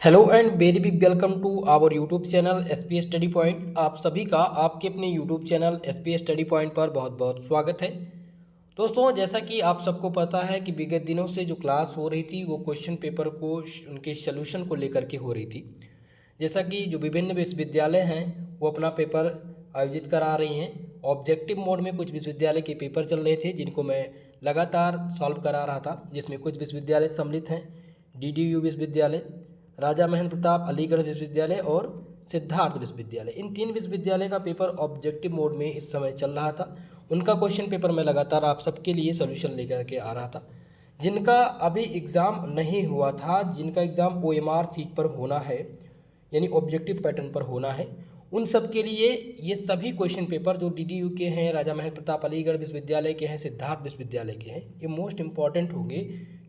Hello and very big welcome to our YouTube channel SP study point. आप सभी का आपके अपने YouTube channel SP study point पर बहुत बहुत स्वागत है। दोस्तों, जैसा कि आप सबको पता है कि विगत दिनों से जो क्लास हो रही थी वो क्वेश्चन पेपर को उनके सलूशन को लेकर के हो रही थी। जैसा कि जो विभिन्न विश्वविद्यालय हैं वो अपना पेपर आयोजित करा रही हैं। ऑब्जेक्टिव मोड में कुछ विश्वविद्यालय के पेपर चल रहे थे जिनको मैं लगातार सॉल्व करा रहा था, जिसमें कुछ विश्वविद्यालय सम्मिलित हैं। डीडीयू विश्वविद्यालय, राजा महेंद्र प्रताप अलीगढ़ विश्वविद्यालय और सिद्धार्थ विश्वविद्यालय, इन तीन विश्वविद्यालय का पेपर ऑब्जेक्टिव मोड में इस समय चल रहा था। उनका क्वेश्चन पेपर मैं लगातार आप सबके लिए सॉल्यूशन लेकर के आ रहा था। जिनका अभी एग्ज़ाम नहीं हुआ था, जिनका एग्ज़ाम ओएमआर सीट पर होना है यानी ऑब्जेक्टिव पैटर्न पर होना है, उन सब के लिए ये सभी क्वेश्चन पेपर जो डीडीयू के हैं, राजा महेंद्र प्रताप अलीगढ़ विश्वविद्यालय के हैं, सिद्धार्थ विश्वविद्यालय के हैं, ये मोस्ट इंपॉर्टेंट होंगे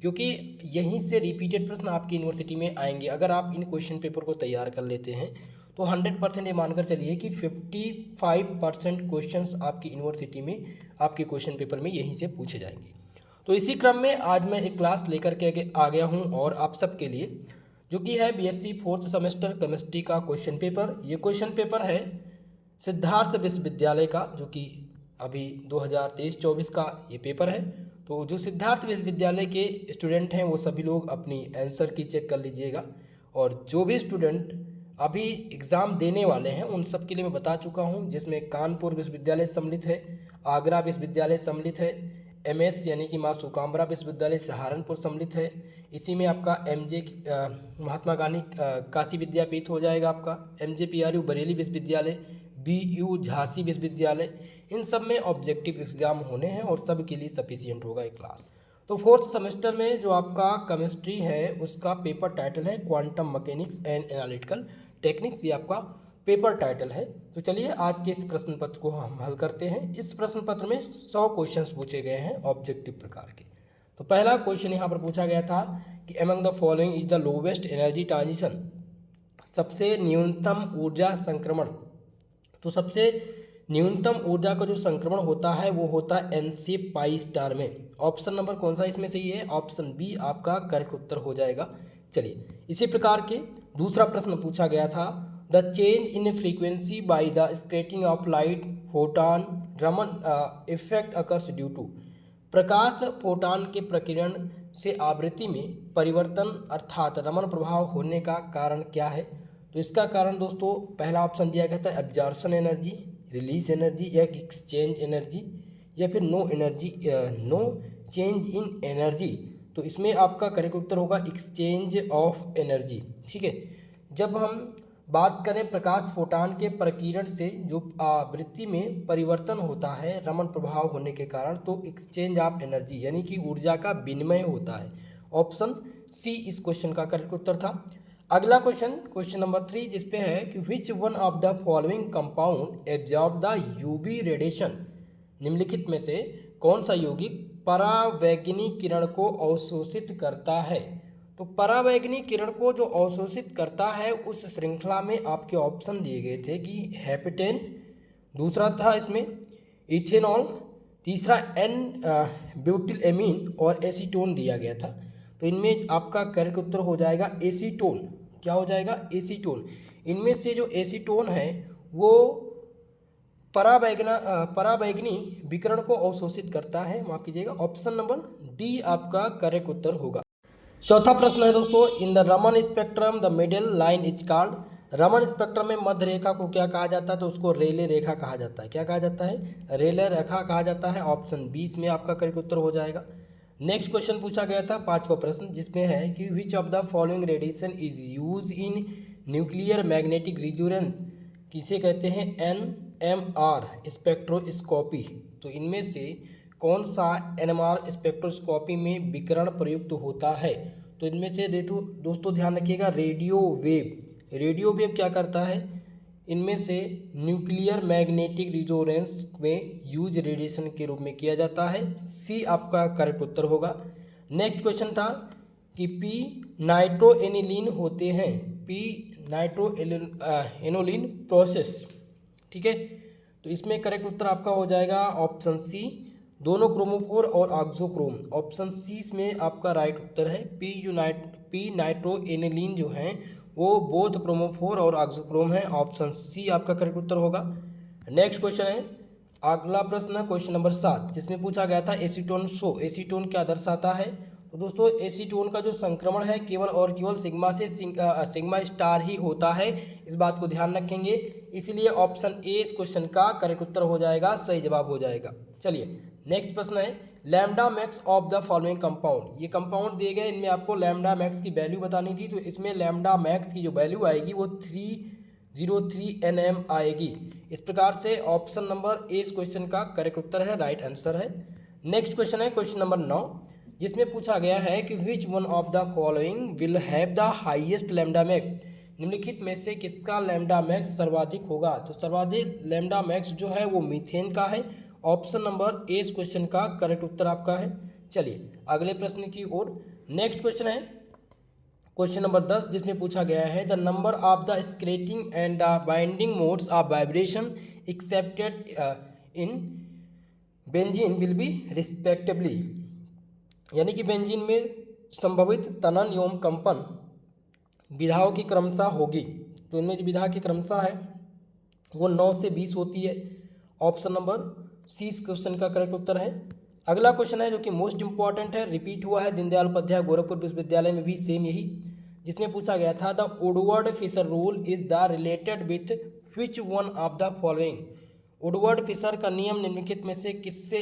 क्योंकि यहीं से रिपीटेड प्रश्न आपकी यूनिवर्सिटी में आएंगे। अगर आप इन क्वेश्चन पेपर को तैयार कर लेते हैं तो 100% ये मानकर चलिए कि 55% क्वेश्चंस आपकी यूनिवर्सिटी में आपके क्वेश्चन पेपर में यहीं से पूछे जाएंगे। तो इसी क्रम में आज मैं एक क्लास लेकर के आ गया हूँ और आप सबके लिए, जो कि है बीएससी फोर्थ सेमेस्टर केमिस्ट्री का क्वेश्चन पेपर। ये क्वेश्चन पेपर है सिद्धार्थ विश्वविद्यालय का, जो कि अभी 2023-24 का ये पेपर है। तो जो सिद्धार्थ विश्वविद्यालय के स्टूडेंट हैं वो सभी लोग अपनी आंसर की चेक कर लीजिएगा, और जो भी स्टूडेंट अभी एग्ज़ाम देने वाले हैं उन सब के लिए मैं बता चुका हूं, जिसमें कानपुर विश्वविद्यालय सम्मिलित है, आगरा विश्वविद्यालय सम्मिलित है, एमएस यानी कि माँ सुकाम्बरा विश्वविद्यालय सहारनपुर सम्मिलित है। इसी में आपका एमजे महात्मा गांधी काशी विद्यापीठ हो जाएगा, आपका एमजेपीआरयू बरेली विश्वविद्यालय, बीयू झांसी विश्वविद्यालय। इन सब में ऑब्जेक्टिव एग्जाम होने हैं और सब के लिए सफिशियंट होगा एक क्लास। तो फोर्थ सेमेस्टर में जो आपका केमिस्ट्री है उसका पेपर टाइटल है quantum mechanics and analytical techniques, ये आपका पेपर टाइटल है। तो चलिए आज के इस प्रश्न पत्र को हम हल करते हैं। इस प्रश्न पत्र में 100 क्वेश्चंस पूछे गए हैं ऑब्जेक्टिव प्रकार के। तो पहला क्वेश्चन यहाँ पर पूछा गया था कि among the following is the lowest energy transition, सबसे न्यूनतम ऊर्जा संक्रमण। तो सबसे न्यूनतम ऊर्जा का जो संक्रमण होता है वो होता है एनसी पाई स्टार में। ऑप्शन नंबर कौन सा इसमें सही है? ऑप्शन बी आपका करेक्ट उत्तर हो जाएगा। चलिए, इसी प्रकार के दूसरा प्रश्न पूछा गया था, the change in frequency by the scattering of light photon Raman effect occurs due to, प्रकाश फोटॉन के प्रकीर्णन से आवृत्ति में परिवर्तन अर्थात रमन प्रभाव होने का कारण क्या है? तो इसका कारण दोस्तों पहला ऑप्शन दिया गया था एब्जॉर्प्शन एनर्जी, रिलीज एनर्जी या एक्सचेंज एनर्जी, या फिर नो चेंज इन एनर्जी। तो इसमें आपका करेक्ट उत्तर होगा एक्सचेंज ऑफ एनर्जी। ठीक है, जब हम बात करें प्रकाश फोटान के प्रकीर्णन से जो आवृत्ति में परिवर्तन होता है रमन प्रभाव होने के कारण, तो एक्सचेंज ऑफ एनर्जी यानी कि ऊर्जा का विनिमय होता है। ऑप्शन सी इस क्वेश्चन का करेक्ट उत्तर था। अगला क्वेश्चन नंबर 3, जिसपे है कि which one of the following compound absorb the UV radiation, निम्नलिखित में से कौन सा यौगिक परावैंगनी किरण को अवशोषित करता है? तो परावैंगनी किरण को जो अवशोषित करता है उस श्रृंखला में आपके ऑप्शन दिए गए थे कि हेपेटेन, दूसरा था इसमें इथेनॉल, तीसरा एन ब्यूटिल एमीन और एसीटोन दिया गया था। तो इनमें आपका करेक्ट उत्तर हो जाएगा एसीटोन। क्या हो जाएगा? एसीटोन। इनमें से जो एसीटोन है वो परावैंगनी विकिरण को अवशोषित करता है। माफ कीजिएगा, ऑप्शन नंबर डी आपका करेक्ट उत्तर होगा। चौथा प्रश्न है दोस्तों, in the Raman spectrum the middle line is called, Raman spectrum में मध्य रेखा को क्या कहा जाता है? तो उसको रेले रेखा कहा जाता है। क्या कहा जाता है? रेले रेखा कहा जाता है। ऑप्शन 20 में आपका करेक्ट उत्तर हो जाएगा। नेक्स्ट क्वेश्चन पूछा गया था पांचवा प्रश्न, जिसमें है कि which of the following radiation is use in nuclear magnetic resonance, किसे कहते हैं? NMR spectroscopy. तो इनमें से कौन सा एनएमआर स्पेक्ट्रोस्कोपी में विकिरण प्रयुक्त होता है? तो इनमें से दोस्तों ध्यान रखिएगा, रेडियो वेव। रेडियो वेव क्या करता है? इनमें से न्यूक्लियर मैग्नेटिक रिजोनेंस में यूज रेडिएशन के रूप में किया जाता है। सी आपका करेक्ट उत्तर होगा। नेक्स्ट क्वेश्चन था कि पी नाइट्रोएनिलीन होते हैं, पी नाइट्रोएनोलिन प्रोसेस। ठीक है, तो इसमें करेक्ट उत्तर आपका हो जाएगा ऑप्शन सी, दोनों क्रोमोफोर और ऑक्सोक्रोम। ऑप्शन सी इसमें आपका राइट उत्तर है। पी नाइट्रोएनिलीन जो हैं वो बोथ क्रोमोफोर और ऑक्सोक्रोम है। ऑप्शन सी आपका करेक्ट उत्तर होगा। नेक्स्ट क्वेश्चन है, अगला प्रश्न क्वेश्चन नंबर 7, जिसमें पूछा गया था एसीटोन शो। एसीटोन क्या दर्शाता है? तो दोस्तों एसीटोन का जो संक्रमण है केवल और केवल सिग्मा से सिग्मा स्टार ही होता है, इस बात को ध्यान रखेंगे। इसलिए ऑप्शन ए इस क्वेश्चन का करेक्ट उत्तर हो जाएगा, सही जवाब हो जाएगा। चलिए नेक्स्ट प्रश्न है, lambda max of the following compound. ये कंपाउंड दिए गए, इनमें आपको लैम्डा मैक्स की वैल्यू बतानी थी, तो इसमें लैम्डा मैक्स की जो वैल्यू आएगी वो 303 nm आएगी। इस प्रकार से ऑप्शन नंबर ए इस क्वेश्चन का करेक्ट उत्तर है, राइट आंसर है। नेक्स्ट क्वेश्चन है क्वेश्चन नंबर 9, जिसमें पूछा गया है कि which one of the following will have the highest lambda max. निम्नलिखित में से किसका लैम्डा मैक्स सर्वाधिक होगा? तो सर्वाधिक लैम्डा मैक्स जो है वो मीथेन का है। ऑप्शन नंबर ए इस क्वेश्चन का करेक्ट उत्तर आपका है। चलिए अगले प्रश्न की ओर। नेक्स्ट क्वेश्चन है क्वेश्चन नंबर 10, जिसमें पूछा गया है the number of the stretching and the bending modes of vibration accepted in benzene will be respectively. यानी कि बेंजीन में संभवित तनन एवं कंपन विधाओं की क्रमशः होगी। तो इनमें जो विधा की क्रमशः है वो 9 से 20 होती है। ऑप्शन नंबर सी इस क्वेश्चन का करेक्ट उत्तर है। अगला क्वेश्चन है जो कि मोस्ट इंपॉर्टेंट है, रिपीट हुआ है दीनदयाल उपाध्याय गोरखपुर विश्वविद्यालय में भी सेम यही, जिसमें पूछा गया था the Woodward Fisher rule is the related with which one of the following. Woodward Fisher का नियम निम्नलिखित में से किसी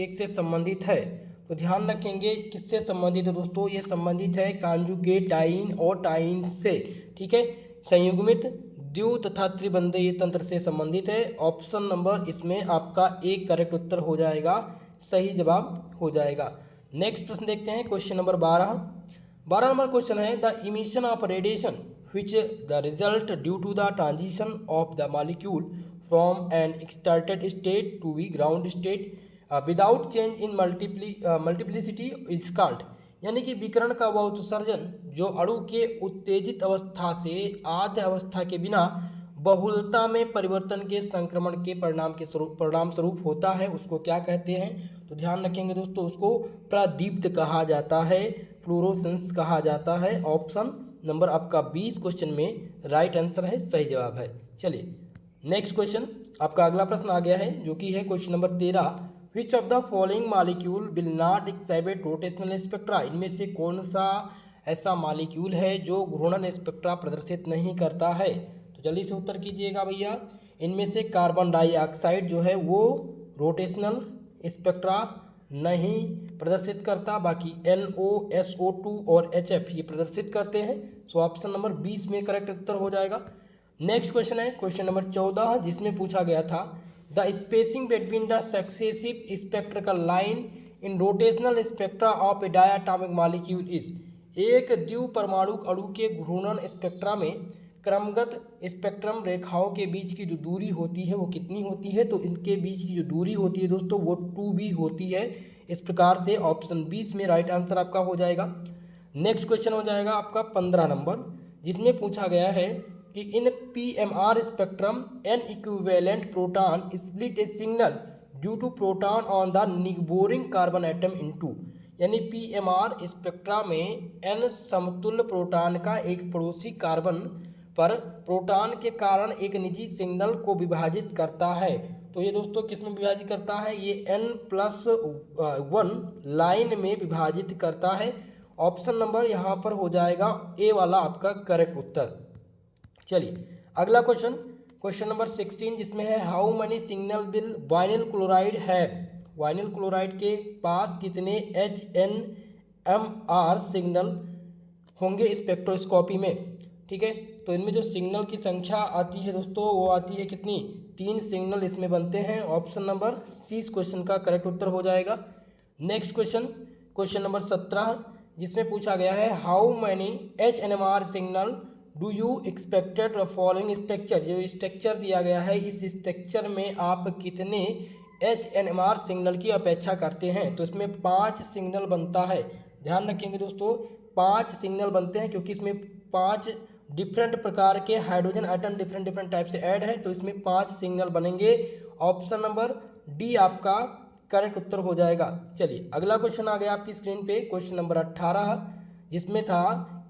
एक से संबंधित है? तो ध्यान रखेंगे किससे संबंधित है दोस्तों, ये संबंधित है कांजुगेट डाइन और टाइन से, ठीक है, संयुग्मित द्वि तथा त्रिबंधीय तंत्र से संबंधित है। ऑप्शन नंबर इसमें आपका एक करेक्ट उत्तर हो जाएगा, सही जवाब हो जाएगा। नेक्स्ट प्रश्न देखते हैं क्वेश्चन नंबर 12 नंबर क्वेश्चन है the emission of radiation which the result due to the transition of the molecule from an excited state to the ground state without change in multiplicity is called। यानी कि विकिरण का वह उत्सर्जन जो अणु के उत्तेजित अवस्था से आद्य अवस्था के बिना बहुलता में परिवर्तन के संक्रमण के परिणाम स्वरूप होता है, उसको क्या कहते हैं? तो ध्यान रखेंगे दोस्तों, उसको प्रदीप्त कहा जाता है, फ्लोरोसेंस कहा जाता है। ऑप्शन नंबर आपका 20 क्वेश्चन में राइट आंसर है, सही जवाब है। चलिए नेक्स्ट क्वेश्चन, आपका अगला प्रश्न आ गया है जो कि है question number 13, which of the following molecule will not excite rotational spectra. इनमें से कौन सा ऐसा मॉलिक्यूल है जो घूर्णन स्पेक्ट्रा प्रदर्शित नहीं करता है? तो जल्दी से उत्तर कीजिएगा भैया। इनमें से कार्बन डाइऑक्साइड जो है वो रोटेशनल स्पेक्ट्रा नहीं प्रदर्शित करता, बाकी NO, SO2 और HF ये प्रदर्शित करते हैं। सो ऑप्शन नंबर 20 में करेक्ट उत्तर हो जाएगा। नेक्स्ट क्वेश्चन है क्वेश्चन नंबर 14, जिसमें पूछा गया था the spacing between the successive spectral line in rotational spectra of a diatomic molecule is. एक द्विपरमाणु अणु के घूर्णन स्पेक्ट्रा में क्रमगत स्पेक्ट्रम रेखाओं के बीच की जो दूरी होती है वो कितनी होती है? तो इनके बीच की जो दूरी होती है दोस्तों वो 2b होती है। इस प्रकार से ऑप्शन 20 में राइट आंसर आपका हो जाएगा। नेक्स्ट क्वेश्चन हो जाएगा आपका 15 नंबर, जिसमें पूछा गया है कि in PMR spectrum n equivalent proton split a signal due to proton on the neighbouring carbon atom into. यानी PMR स्पेक्ट्रा में n समतुल्य प्रोटॉन का एक पड़ोसी कार्बन पर प्रोटॉन के कारण एक निजी सिग्नल को विभाजित करता है। तो ये दोस्तों किस में विभाजित करता है? ये n+1 लाइन में विभाजित करता है। ऑप्शन नंबर यहाँ पर हो जाएगा ए वाला आपका करेक्ट उत्तर। चलिए अगला क्वेश्चन, क्वेश्चन नंबर 16, जिसमें है how many signal will vinyl chloride है। वाइनिल क्लोराइड के पास कितने HNMR सिग्नल होंगे स्पेक्ट्रोस्कोपी में? ठीक है, तो इनमें जो सिग्नल की संख्या आती है दोस्तों वो आती है कितनी? 3 सिग्नल इसमें बनते हैं। ऑप्शन नंबर सी इस क्वेश्चन का करेक्ट उत्तर हो जाएगा। नेक्स्ट क्वेश्चन, क्वेश्चन नंबर 17, जिसमें पूछा गया है how many HNMR signal do you expected following structure. जो स्ट्रक्चर दिया गया है इस स्ट्रक्चर में आप कितने HNMR सिग्नल की अपेक्षा करते हैं? तो इसमें 5 सिग्नल बनता है। ध्यान रखेंगे दोस्तों 5 सिग्नल बनते हैं, क्योंकि इसमें 5 डिफरेंट प्रकार के हाइड्रोजन आइटम डिफरेंट टाइप से ऐड है, तो इसमें 5 सिग्नल बनेंगे। ऑप्शन नंबर डी आपका करेक्ट उत्तर हो जाएगा। चलिए अगला क्वेश्चन आ गया आपकी स्क्रीन पे, क्वेश्चन नंबर 18, जिसमें था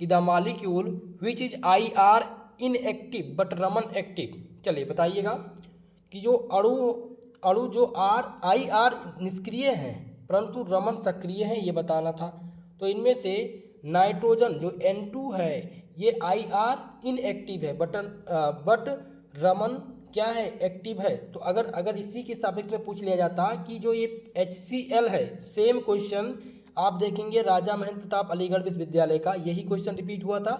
कि the molecule which is I R inactive but Raman active. चलिए बताइएगा कि जो अणु जो आई आर निष्क्रिय हैं परंतु रमन सक्रिय हैं, ये बताना था। तो इनमें से नाइट्रोजन जो N2 है ये आई आर इनएक्टिव है बट रमन क्या है, एक्टिव है। तो अगर इसी के सापेक्ष में पूछ लिया जाता कि जो ये HCl है, सेम क्वेश्चन आप देखेंगे राजा महेंद्र प्रताप अलीगढ़ विश्वविद्यालय का यही क्वेश्चन रिपीट हुआ था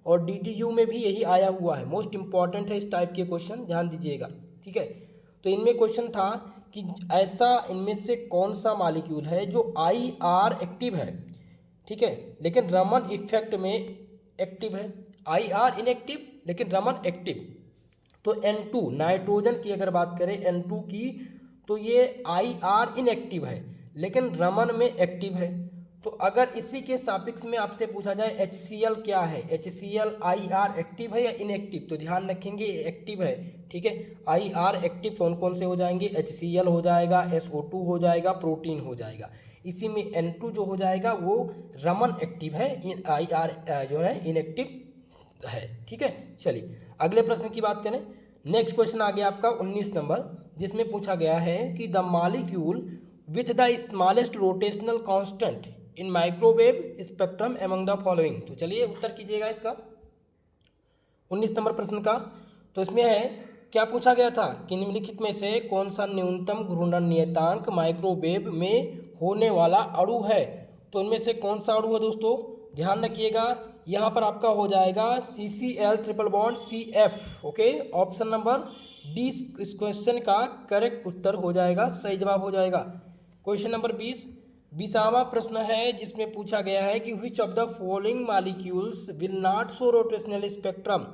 और DDU में भी यही आया हुआ है। मोस्ट इंपॉर्टेंट है इस टाइप के क्वेश्चन, ध्यान दीजिएगा, ठीक है। तो इनमें क्वेश्चन था कि ऐसा इनमें से कौन सा मॉलिक्यूल है जो आई आर एक्टिव है, ठीक है, लेकिन रमन इफेक्ट में एक्टिव है। आई आर इनएक्टिव लेकिन रमन एक्टिव। तो N2 नाइट्रोजन की अगर बात करें N2 की, तो ये आई आर इनएक्टिव है लेकिन रमन में एक्टिव है। तो अगर इसी के सापेक्ष में आपसे पूछा जाए HCl क्या है, HCl आई आर एक्टिव है या इनएक्टिव, तो ध्यान रखेंगे एक्टिव है, ठीक है। आई आर एक्टिव कौन कौन से हो जाएंगे, HCl हो जाएगा, SO2 हो जाएगा, प्रोटीन हो जाएगा। इसी में N2 जो हो जाएगा वो रमन एक्टिव है, आई आर जो है इनएक्टिव है, ठीक है। चलिए अगले प्रश्न की बात करें। नेक्स्ट क्वेश्चन आ गया आपका 19 नंबर, जिसमें पूछा गया है कि the molecule with the smallest rotational constant in microwave spectrum among the following. तो चलिए उत्तर कीजिएगा इसका 19 नंबर प्रश्न का। तो इसमें है क्या पूछा गया था कि निम्नलिखित में से कौन सा न्यूनतम घूर्णन नियतांक माइक्रोवेव में होने वाला अणु है। तो इनमें से कौन सा अणु है दोस्तों, ध्यान रखिएगा, यहाँ पर आपका हो जाएगा CCl triple bond CF, okay. Option number D इस क्वेश्चन का करेक्ट उत्तर हो जाएगा, सही जवाब हो जाएगा। क्वेश्चन नंबर 20वां प्रश्न है, जिसमें पूछा गया है कि which of the following molecules will not show rotational spectrum.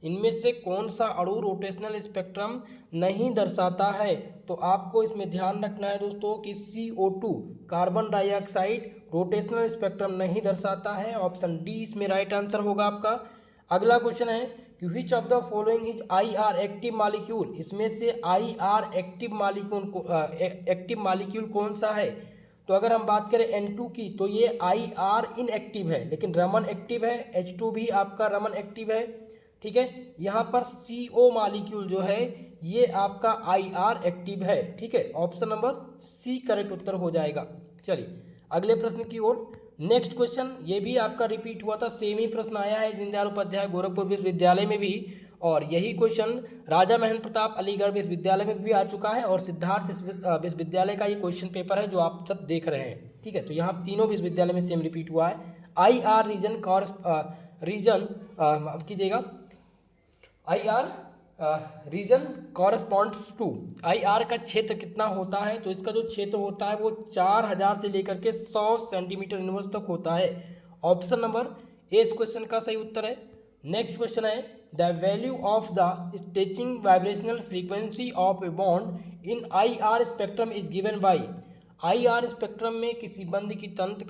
इनमें से कौन सा अणु रोटेशनल स्पेक्ट्रम नहीं दर्शाता है। तो आपको इसमें ध्यान रखना है दोस्तों कि CO2 carbon dioxide rotational spectrum नहीं दर्शाता है। ऑप्शन डी इसमें राइट आंसर होगा आपका। अगला क्वेश्चन है कि which of the following is I R active molecule. इसमें से आई आर एक्टिव मॉलिक्यूल कौन सा है। तो अगर हम बात करें N2 की, तो ये आई आर इनएक्टिव है लेकिन रमन एक्टिव है। H2 भी आपका रमन एक्टिव है, ठीक है। यहाँ पर CO मॉलिक्यूल जो है ये आपका आई आर एक्टिव है, ठीक है। ऑप्शन नंबर सी करेक्ट उत्तर हो जाएगा। चलिए अगले प्रश्न की ओर। नेक्स्ट क्वेश्चन ये भी आपका रिपीट हुआ था, सेम ही प्रश्न आया है दीनदयाल उपाध्याय गोरखपुर विश्वविद्यालय में भी, और यही क्वेश्चन राजा महेंद्र प्रताप अलीगढ़ विश्वविद्यालय में भी आ चुका है और सिद्धार्थ विश्वविद्यालय का ये क्वेश्चन पेपर है जो आप सब देख रहे हैं, ठीक है। तो यहाँ तीनों विश्वविद्यालय में सेम रिपीट हुआ है। आई आर माफ कीजिएगा, I R region corresponds to, I R का क्षेत्र कितना होता है। तो इसका जो क्षेत्र होता है वो 4000 से लेकर के 100 सेंटीमीटर इनवर्स तक होता है। ऑप्शन नंबर ए इस क्वेश्चन का सही उत्तर है। नेक्स्ट क्वेश्चन है the value of the stretching vibrational frequency of a bond in I R spectrum is given by. I R spectrum में किसी बंध की तंत्र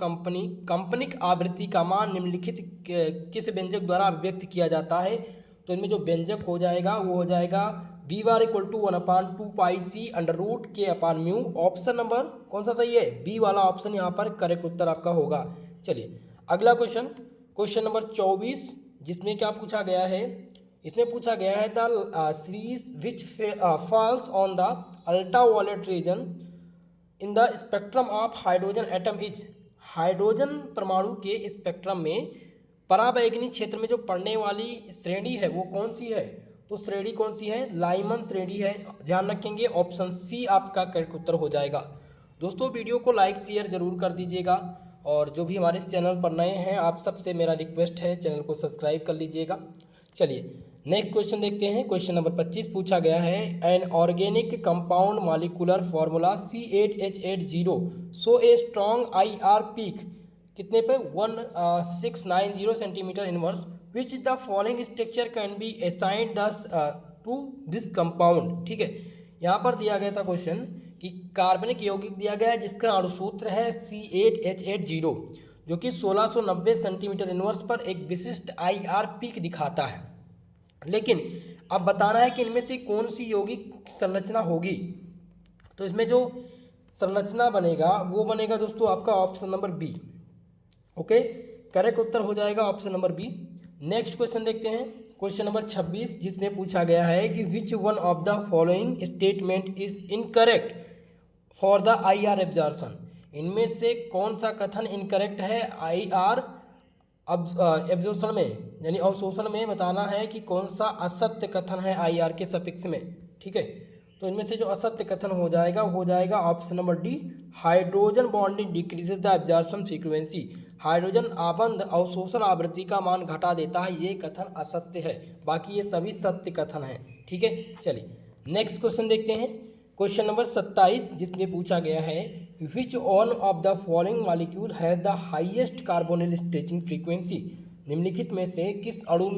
कंपनिक आवृत्ति का मान निम्नलिखित किस व्यंजक द्वारा अभिव्यक्त किया जाता है। तो इनमें जो व्यंजक हो जाएगा वो हो जाएगा V bar equal to 1/2 pi C under root K upon mu. Option number कौन सा सही है, बी वाला ऑप्शन यहाँ पर करेक्ट उत्तर आपका होगा। चलिए अगला क्वेश्चन, क्वेश्चन नंबर 24, जिसमें क्या पूछा गया है, इसमें पूछा गया है the series which falls on the ultraviolet region in the spectrum of hydrogen atom is. Hydrogen परमाणु के स्पेक्ट्रम में पराबैंगनी क्षेत्र में जो पड़ने वाली श्रेणी है वो कौन सी है। तो श्रेणी कौन सी है, लाइमन श्रेणी है, ध्यान रखेंगे। ऑप्शन सी आपका करेक्ट उत्तर हो जाएगा। दोस्तों वीडियो को लाइक शेयर जरूर कर दीजिएगा और जो भी हमारे इस चैनल पर नए हैं आप सबसे मेरा रिक्वेस्ट है चैनल को सब्सक्राइब कर लीजिएगा। चलिए नेक्स्ट क्वेश्चन देखते हैं। क्वेश्चन नंबर 25 पूछा गया है an organic compound molecular formula C8H80 so a strong I R peak कितने पे 1690 centimetre inverse which the following structure can be assigned to this compound. ठीक है, यहाँ पर दिया गया था क्वेश्चन कि कार्बनिक यौगिक दिया गया है जिसका अणुसूत्र है C8H80 जो कि 1690 सेंटीमीटर इनवर्स पर एक विशिष्ट IR पीक दिखाता है। लेकिन अब बताना है कि इनमें से कौन सी यौगिक संरचना होगी। तो इसमें जो संरचना बनेगा वो बनेगा दोस्तों आपका option number B. Okay, correct उत्तर हो जाएगा option number B. Next question देखते हैं, क्वेश्चन नंबर 26, जिसमें पूछा गया है कि which one of the following statement is incorrect for the I R absorption. इनमें से कौन सा कथन इनकरेक्ट है आई आर एब्जॉर्प्शन में, यानी अवशोषण में बताना है कि कौन सा असत्य कथन है आई आर के सफिक्स में। ठीक है, तो इनमें से जो असत्य कथन हो जाएगा option number D, hydrogen bonding decreases the absorption frequency. Hydrogen आबंध अवशोषण आवृत्ति का मान घटा देता है, ये कथन असत्य है, बाकी ये सभी सत्य कथन है। ठीक है, चलिए नेक्स्ट क्वेश्चन देखते हैं, क्वेश्चन नंबर 27, जिसमें पूछा गया है विच one of the following molecule has the highest carbonyl stretching frequency. निम्नलिखित में से किस अणु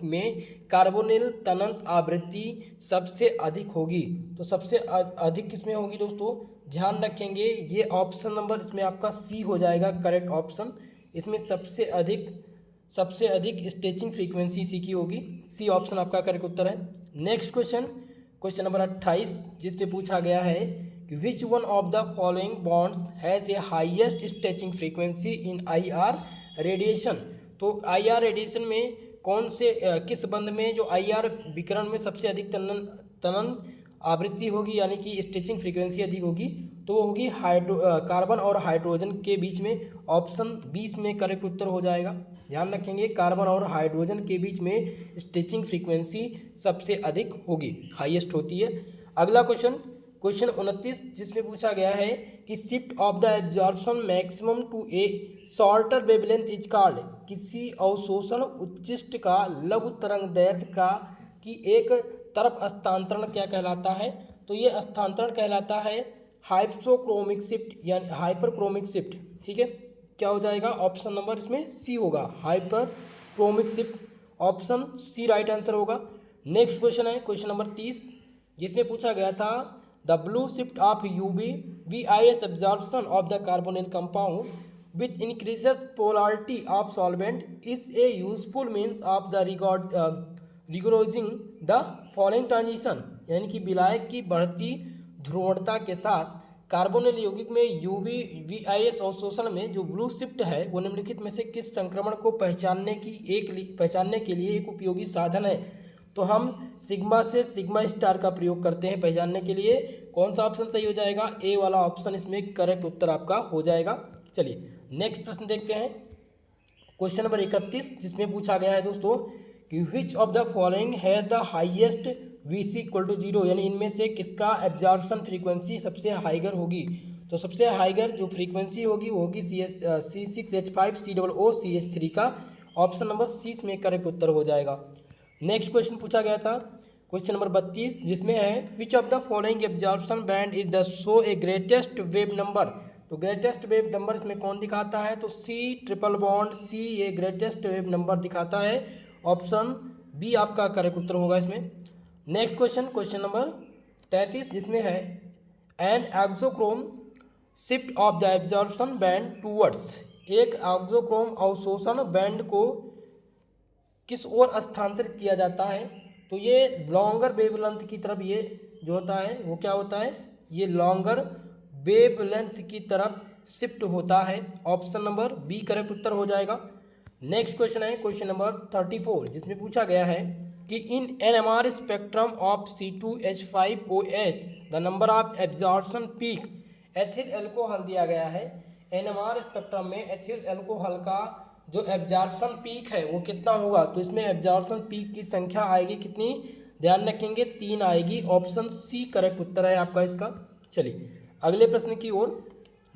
में कार्बोनिल तनंत आवृत्ति सबसे अधिक होगी। तो सबसे अधिक किसमें होगी दोस्तों, ध्यान रखेंगे ये ऑप्शन नंबर इसमें आपका सी हो जाएगा करेक्ट ऑप्शन। इसमें सबसे अधिक स्ट्रेचिंग फ्रीक्वेंसी इसी की होगी, सी ऑप्शन आपका करेक्ट उत्तर है। नेक्स्ट क्वेश्चन नंबर 28, जिसमें पूछा गया है कि which one of the following bonds has a highest stretching frequency in I R radiation. तो आई आर रेडिएशन में कौन से किस बंध में जो आई आर विकिरण में सबसे अधिक तनन आवृत्ति होगी, यानी कि स्ट्रेचिंग फ्रीक्वेंसी अधिक होगी, तो वो होगी कार्बन और हाइड्रोजन के बीच में, ऑप्शन 20 में करेक्ट उत्तर हो जाएगा। ध्यान रखेंगे कार्बन और हाइड्रोजन के बीच में स्ट्रेचिंग फ्रीक्वेंसी सबसे अधिक होगी, हाईएस्ट होती है। अगला क्वेश्चन 29, जिसमें पूछा गया है कि shift of the absorption maximum to a shorter wavelength is called. किसी अवशोषण उच्चिष्ट का लघु तरंग दैर्ध्य का की एक तरफ हस्तांतरण क्या कहलाता है। तो ये हस्तांतरण कहलाता है हाइप्सोक्रोमिक शिफ्ट, यानी हाइपरक्रोमिक शिफ्ट। ठीक है, क्या हो जाएगा ऑप्शन नंबर इसमें सी होगा, hyperchromic shift, option C right answer होगा। नेक्स्ट क्वेश्चन है क्वेश्चन नंबर 30, जिसमें पूछा गया था the blue shift of UV VIS absorption of the carbonyl compound with increases polarity of solvent is a useful means of the rigorizing the following transition. यानी कि विलायक की बढ़ती ध्रुवणता के साथ कार्बोनिल यौगिक में यूवी VIS अवशोषण में जो ब्लू शिफ्ट है वो निम्नलिखित में से किस संक्रमण को पहचानने के लिए एक उपयोगी साधन है। तो हम सिग्मा से सिग्मा स्टार का प्रयोग करते हैं पहचानने के लिए। कौन सा ऑप्शन सही हो जाएगा, ए वाला ऑप्शन इसमें करेक्ट उत्तर आपका हो जाएगा। चलिए नेक्स्ट प्रश्न देखते हैं, क्वेश्चन नंबर 31, जिसमें पूछा गया है दोस्तों कि which of the following has the highest VC = 0, यानी इनमें से किसका एब्जॉर्प्शन फ्रीक्वेंसी सबसे हाइगर होगी। तो सबसे हाइगर जो फ्रीक्वेंसी होगी वो होगी C6H5COOCH3 का, ऑप्शन नंबर सी में करेक्ट उत्तर हो जाएगा। नेक्स्ट क्वेश्चन पूछा गया था क्वेश्चन नंबर 32, जिसमें है विच of the following absorption band is the show a greatest wave number. तो ग्रेटेस्ट वेव नंबर इसमें कौन दिखाता है, तो C�BC ये ग्रेटेस्ट वेव नंबर दिखाता है, ऑप्शन बी आपका करेक्ट उत्तर होगा इसमें। नेक्स्ट क्वेश्चन नंबर 33, जिसमें है an auxochrome shift of the absorption band towards. एक एक्सोक्रोम अवशोषण बैंड को किस ओर स्थानांतरित किया जाता है। तो ये लॉन्गर वेवलेंथ की तरफ, ये जो होता है वो क्या होता है, ये लॉन्गर वेवलेंथ की तरफ शिफ्ट होता है, ऑप्शन नंबर बी करेक्ट उत्तर हो जाएगा। नेक्स्ट क्वेश्चन है क्वेश्चन नंबर 34, जिसमें पूछा गया है कि इन NMR spectrum of C2H5OH the number of absorption peak. Ethyl alcohol दिया गया है, NMR स्पेक्ट्रम में एथिल एल्कोहल का जो एब्जॉर्प्शन पीक है वो कितना होगा। तो इसमें एब्जॉर्प्शन पीक की संख्या आएगी कितनी, ध्यान रखेंगे 3 आएगी, ऑप्शन सी करेक्ट उत्तर है आपका इसका। चलिए अगले प्रश्न की ओर।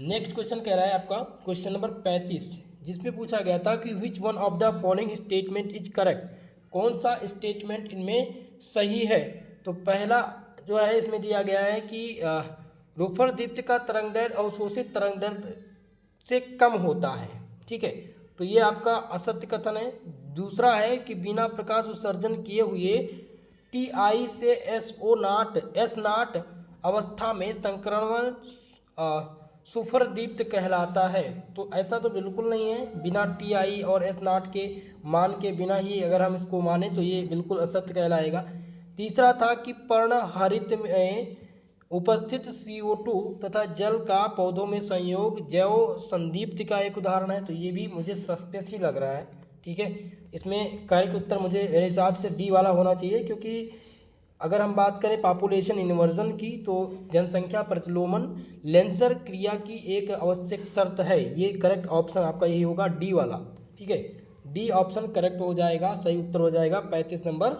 नेक्स्ट क्वेश्चन कह रहा है आपका क्वेश्चन नंबर 35, जिसमें पूछा गया था कि which one of the following statement is correct. कौन सा स्टेटमेंट इनमें सही है। तो पहला जो है इसमें दिया गया है कि रूफर दीप्त का तरंगदैर्घ्य अवशोषित तरंगदैर्घ्य से कम होता है। ठीक है, तो ये आपका असत्य कथन है। दूसरा है कि बिना प्रकाश उत्सर्जन किए हुए Ti से S0 अवस्था में संक्रमण सुफर दीप्त कहलाता है। तो ऐसा तो बिल्कुल नहीं है, बिना Ti और S0 के मान के बिना ही अगर हम इसको माने तो ये बिल्कुल असत्य कहलाएगा। तीसरा था कि पर्णहरित में उपस्थित CO2 तथा जल का पौधों में संयोग जैव संदीप्ति का एक उदाहरण है। तो ये भी मुझे सस्पेंस ही लग रहा है, ठीक है। इसमें करेक्ट उत्तर मुझे मेरे हिसाब से डी वाला होना चाहिए, क्योंकि अगर हम बात करें पॉपुलेशन इन्वर्जन की तो जनसंख्या प्रतिलोमन लेंसर क्रिया की एक आवश्यक शर्त है। ये करेक्ट ऑप्शन आपका यही होगा, डी वाला, ठीक है। डी ऑप्शन करेक्ट हो जाएगा, सही उत्तर हो जाएगा 35 नंबर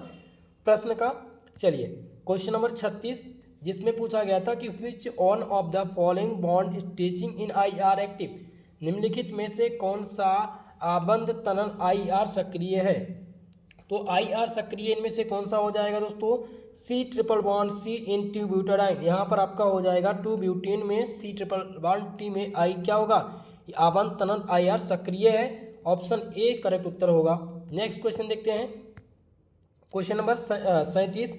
प्रश्न का। चलिए क्वेश्चन नंबर 36, जिसमें पूछा गया था कि which one of the following bond stretching in IR active, निम्नलिखित में से कौन सा आबंध तनन IR सक्रिय है। तो IR सक्रिय इनमें से कौन सा हो जाएगा दोस्तों, C ट्रिपल बॉन्ड C इन 2 ब्यूटाडाइन। यहाँ पर आपका हो जाएगा 2 ब्यूटेन में C ट्रिपल बॉन्ड T में I क्या होगा, आबंध तनन IR सक्रिय है। ऑप्शन ए करेक्ट उत्तर होगा। नेक्स्ट क्वेश्चन देखते हैं, क्वेश्चन नंबर 37,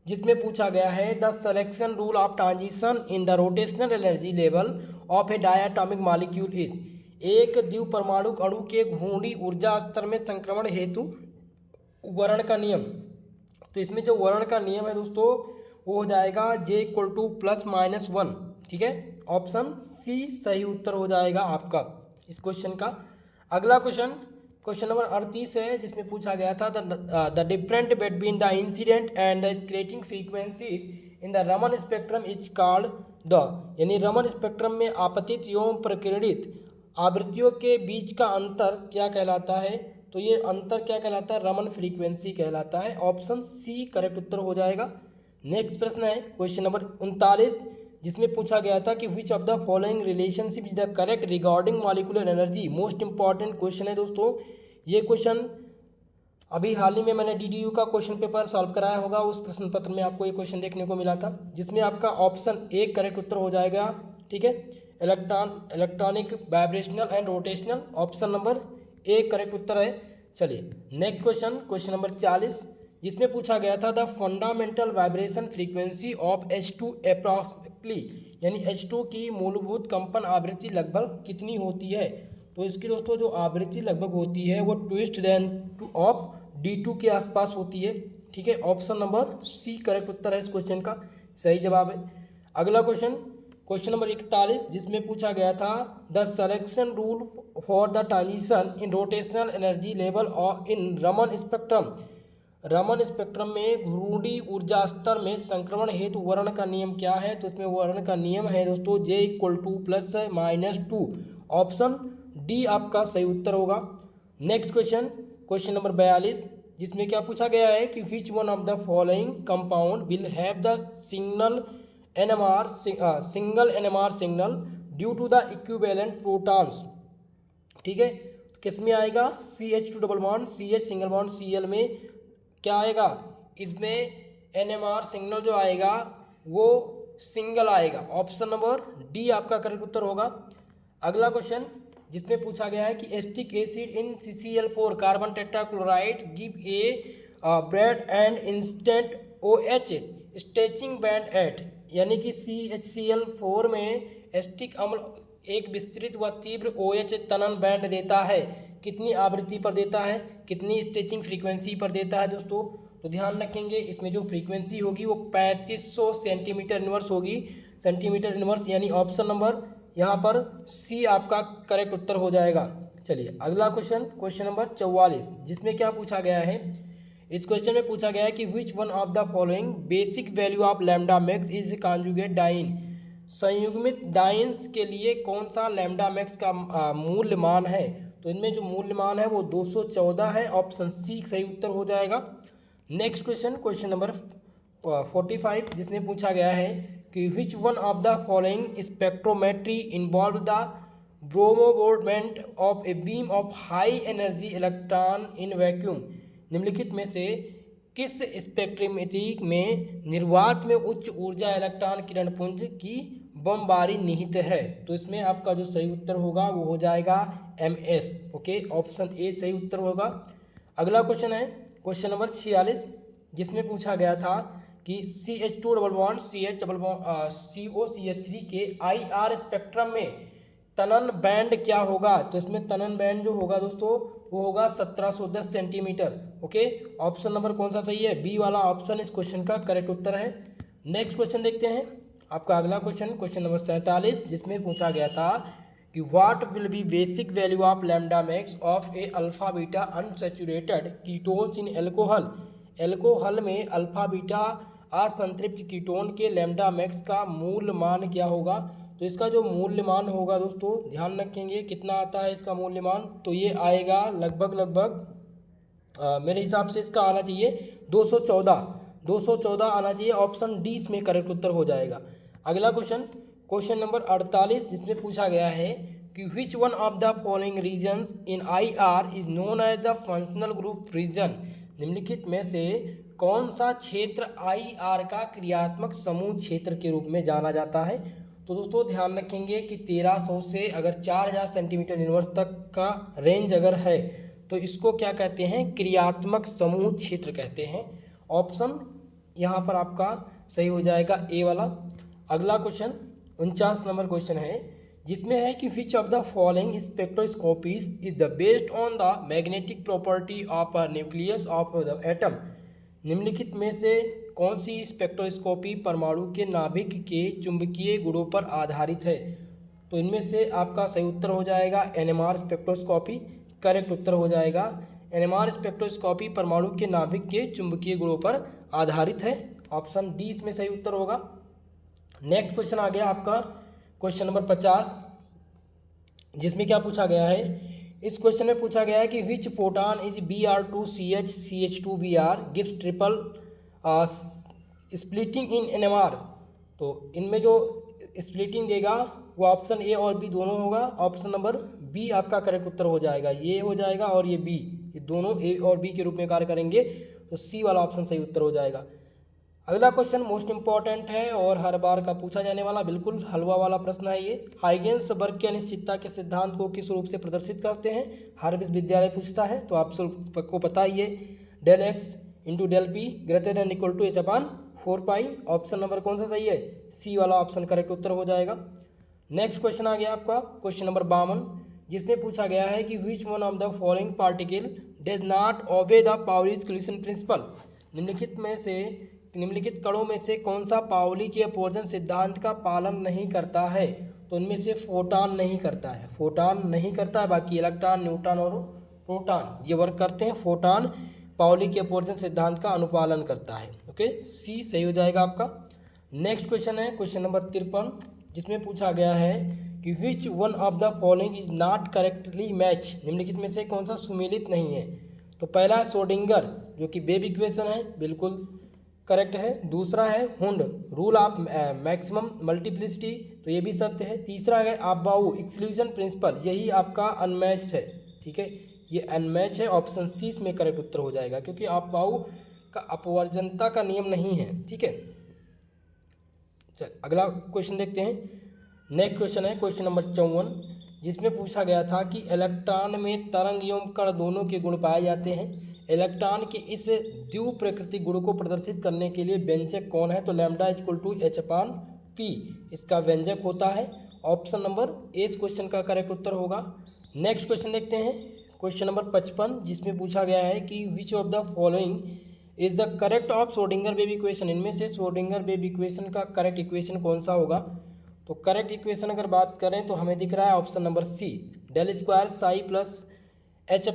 जिसमें पूछा गया है the selection rule of transition in the rotational energy level of a diatomic molecule is. एक द्विपरमाणुक अणु के घूर्णी ऊर्जा स्तर में संक्रमण हेतु वर्ण का नियम। तो इसमें जो वर्ण का नियम है दोस्तों वो हो जाएगा J = +-1, ठीक है। ऑप्शन सी सही उत्तर हो जाएगा आपका इस क्वेश्चन का। अगला क्वेश्चन नंबर 38 है, जिसमें पूछा गया था the different between the incident and the skating frequencies in the Raman spectrum is called the, यानी रमन स्पेक्ट्रम में आपतित एवं प्रकीर्णित आवृत्तियों के बीच का अंतर क्या कहलाता है। तो ये अंतर क्या कहलाता है, रमन फ्रीक्वेंसी कहलाता है। ऑप्शन सी करेक्ट उत्तर हो जाएगा। नेक्स्ट प्रश्न है क्वेश्चन नंबर 39, जिसमें पूछा गया था कि which of the following relationship is the correct regarding molecular energy. Most important question है दोस्तों ये क्वेश्चन। अभी हाल ही में मैंने DDU का क्वेश्चन पेपर सॉल्व कराया होगा, उस प्रश्न पत्र में आपको ये क्वेश्चन देखने को मिला था, जिसमें आपका ऑप्शन ए करेक्ट उत्तर हो जाएगा, ठीक है। Electronic vibrational and rotational, option number A correct उत्तर है। चलिए नेक्स्ट क्वेश्चन नंबर 40, जिसमें पूछा गया था the fundamental vibration frequency of H2 approximately, यानी H2 की मूलभूत कंपन आवृत्ति लगभग कितनी होती है। तो इसकी दोस्तों जो आवृत्ति लगभग होती है वो twist then two of D2 के आसपास होती है, ठीक है। ऑप्शन नंबर सी करेक्ट उत्तर है इस क्वेश्चन का, सही जवाब है। अगला क्वेश्चन नंबर 41, जिसमें पूछा गया था the selection rule for the transition in rotational energy level और इन रमन स्पेक्ट्रम। रमन स्पेक्ट्रम में घूर्णी ऊर्जा स्तर में संक्रमण हेतु वर्ण का नियम क्या है। तो इसमें वर्ण का नियम है दोस्तों J = +-2। ऑप्शन डी आपका सही उत्तर होगा। नेक्स्ट क्वेश्चन नंबर 42, जिसमें क्या पूछा गया है कि which one of the following compound will have the single NMR signal due to the equivalent protons, ठीक है। किस में आएगा, CH2 double bond CH single bond Cl में क्या आएगा, इसमें NMR सिग्नल जो आएगा वो सिंगल आएगा। ऑप्शन नंबर डी आपका करेक्ट उत्तर होगा। अगला क्वेश्चन, जिसमें पूछा गया है कि acetic acid in CCl4 carbon tetrachloride give a broad and instant OH stretching band at, यानी कि CHCl4 में एस्टिक अम्ल एक विस्तृत व तीव्र OH तनन बैंड देता है। कितनी आवृत्ति पर देता है, कितनी स्ट्रेचिंग फ्रीक्वेंसी पर देता है दोस्तों। तो ध्यान रखेंगे इसमें जो फ्रीक्वेंसी होगी वो 3500 सेंटीमीटर इनवर्स होगी, सेंटीमीटर इनवर्स, यानी ऑप्शन नंबर यहाँ पर सी आपका करेक्ट उत्तर हो जाएगा। चलिए अगला क्वेश्चन नंबर 44, जिसमें क्या पूछा गया है, इस क्वेश्चन में पूछा गया है कि which one of the following basic value of lambda max is conjugate diene. संयुग्मित डाइन्स के लिए कौन सा लैम्डा मैक्स का मूल्य मान है। तो इनमें जो मूल्य मान है वो 214 है। ऑप्शन सी सही उत्तर हो जाएगा। नेक्स्ट क्वेश्चन नंबर 45, जिसमें पूछा गया है कि which one of the following spectrometry involve the bombardment of a beam of high energy electron in vacuum. निम्नलिखित में से किस स्पेक्ट्रोमेट्री में निर्वात में उच्च ऊर्जा इलेक्ट्रॉन किरण पुंज की बमबारी निहित है। तो इसमें आपका जो सही उत्तर होगा वो हो जाएगा MS, ओके। ऑप्शन ए सही उत्तर होगा। अगला क्वेश्चन है क्वेश्चन नंबर 46, जिसमें पूछा गया था कि CH2 double bond CH double bond COCH3 के IR स्पेक्ट्रम में तनन बैंड क्या होगा। तो इसमें तनन बैंड जो होगा दोस्तों वो होगा 1710 सेंटीमीटर, ओके। ऑप्शन नंबर कौन सा सही है, बी वाला ऑप्शन इस क्वेश्चन का करेक्ट उत्तर है। नेक्स्ट क्वेश्चन देखते हैं आपका अगला क्वेश्चन नंबर 47, जिसमें पूछा गया था कि what will be basic value of lambda max of A alpha beta unsaturated ketones in alcohol. Alcohol में अल्फा बीटा असंतृप्त कीटोन के लैम्डा मैक्स का मूल मान क्या होगा। तो इसका जो मूल्य मान होगा दोस्तों, ध्यान रखेंगे कितना आता है इसका मूल्य मान। तो ये आएगा लगभग मेरे हिसाब से इसका आना चाहिए 214 आना चाहिए। ऑप्शन डी इसमें करेक्ट उत्तर हो जाएगा। अगला क्वेश्चन नंबर 48, जिसमें पूछा गया है कि which one of the following regions in IR is known as the functional group region. निम्नलिखित में से कौन सा क्षेत्र IR का क्रियात्मक समूह क्षेत्र के रूप में जाना जाता है। तो दोस्तों ध्यान रखेंगे कि 1300 से अगर 4000 सेंटीमीटर इनवर्स तक का रेंज अगर है तो इसको क्या कहते हैं, क्रियात्मक समूह क्षेत्र कहते हैं। ऑप्शन यहाँ पर आपका सही हो जाएगा ए वाला। अगला 49 नंबर क्वेश्चन है, जिसमें है कि which of the following spectroscopies is the based on the magnetic property of a nucleus of the atom. निम्नलिखित में से कौन सी स्पेक्ट्रोस्कोपी परमाणु के नाभिक के चुंबकीय गुणों पर आधारित है। तो इनमें से आपका सही उत्तर हो जाएगा NMR स्पेक्ट्रोस्कोपी, करेक्ट उत्तर हो जाएगा। NMR स्पेक्ट्रोस्कोपी परमाणु के नाभिक के चुंबकीय गुणों पर आधारित है। ऑप्शन डी इसमें सही उत्तर होगा। नेक्स्ट क्वेश्चन आ गया आपका क्वेश्चन नंबर 50, जिसमें क्या पूछा गया है। इस क्वेश्चन में पूछा गया है कि which proton is Br2CH CH2Br gives triple splitting in NMR। तो इनमें जो स्प्लिटिंग देगा वो ऑप्शन ए और बी दोनों होगा। ऑप्शन नंबर बी आपका करेक्ट उत्तर हो जाएगा। ये हो जाएगा और ये बी, ये दोनों ए और बी के रूप में कार्य करेंगे, तो सी वाला ऑप्शन सही उत्तर हो जाएगा। अगला क्वेश्चन मोस्ट इंपॉर्टेंट है और हर बार का पूछा जाने वाला बिल्कुल हलवा वाला प्रश्न है ये। हाइगेन्सबर्ग के अनिश्चितता के सिद्धांत को किस रूप से प्रदर्शित करते हैं। हर विश्वविद्यालय पूछता है, तो आप सबको पता ही है, del x into del p greater than equal to h/4π। ऑप्शन नंबर कौन सा सही है, सी वाला ऑप्शन करेक्ट उत्तर हो जाएगा। नेक्स्ट क्वेश्चन आ गया आपका क्वेश्चन नंबर 52, जिसमें पूछा गया है कि which one of the following particle does not obey the Pauli's chlorine principle. निम्नलिखित कणों में से कौन सा पाउली के अपवर्जन सिद्धांत का पालन नहीं करता है। तो उनमें से फोटॉन नहीं करता है, फोटॉन नहीं करता है, बाकी इलेक्ट्रॉन, न्यूट्रॉन और प्रोटॉन ये वर्क करते हैं। फोटॉन पाउली के अपवर्जन सिद्धांत का अनुपालन करता है। ओके, सी सही हो जाएगा आपका। नेक्स्ट क्वेश्चन है क्वेश्चन नंबर 53, जिसमें पूछा गया है कि which one of the following is not correctly match. निम्नलिखित में से कौन सा सुमेलित नहीं है। तो पहला है श्रोडिंगर, जो कि वेव इक्वेशन है, बिल्कुल करेक्ट है। दूसरा है Hund, rule of maximum multiplicity, तो ये भी सत्य है। तीसरा है अबाउ एक्सक्लूजन प्रिंसिपल, यही आपका अनमैच्ड है। ठीक है, ये अनमैच है। ऑप्शन सी इसमें करेक्ट उत्तर हो जाएगा, क्योंकि अबाउ का अपवर्जनता का नियम नहीं है। ठीक है, चल अगला क्वेश्चन देखते हैं। नेक्स्ट क्वेश्चन है क्वेश्चन नंबर 54, जिसमें पूछा गया था कि इलेक्ट्रॉन में तरंग एवं कण दोनों के गुण पाए जाते हैं। इलेक्ट्रॉन के इस द्विप्रकृति गुण को प्रदर्शित करने के लिए व्यंजक कौन है। तो लैम्डा इक्वल टू h/p इसका व्यंजक होता है। ऑप्शन नंबर ए इस क्वेश्चन का करेक्ट उत्तर होगा। नेक्स्ट क्वेश्चन देखते हैं क्वेश्चन नंबर 55, जिसमें पूछा गया है कि which of the following is the correct of Schrodinger wave equation. इनमें से श्रोडिंगर वेव इक्वेशन का करेक्ट इक्वेशन कौन सा होगा। तो करेक्ट इक्वेशन अगर बात करें तो हमें दिख रहा है option number C, del square psi plus h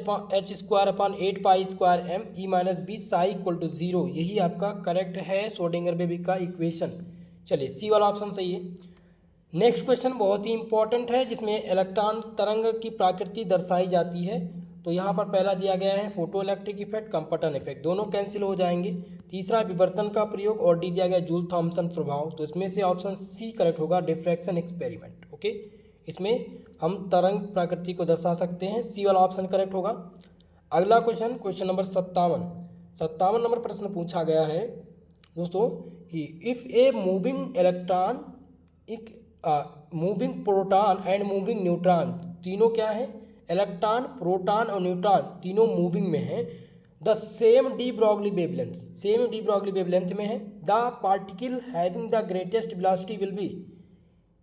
square upon 8π square m e minus B psi equal to 0, यही आपका करेक्ट है श्रोडिंगर वेव का इक्वेशन। चलिए सी वाला ऑप्शन सही है। नेक्स्ट क्वेश्चन बहुत ही इंपॉर्टेंट है, जिसमें इलेक्ट्रॉन तरंग की प्रकृति दर्शाई जाती है। तो यहाँ पर पहला दिया गया है फोटो इलेक्ट्रिक इफेक्ट, कंपटन इफेक्ट, दोनों कैंसिल हो जाएंगे। तीसरा विवर्तन का प्रयोग और डी दिया गया जूल थॉमसन प्रभाव। तो इसमें से ऑप्शन सी करेक्ट होगा, डिफ्रैक्शन एक्सपेरिमेंट। ओके, इसमें हम तरंग प्रकृति को दर्शा सकते हैं, सी वाला ऑप्शन करेक्ट होगा। अगला क्वेश्चन नंबर 57 नंबर प्रश्न पूछा गया है दोस्तों कि इफ़ ए मूविंग इलेक्ट्रॉन, एक moving proton and moving neutron, तीनों क्या है, इलेक्ट्रॉन, प्रोटॉन और न्यूट्रॉन तीनों मूविंग में है, the same de Broglie wavelength, same de Broglie wavelength में है, the particle having the greatest velocity will be.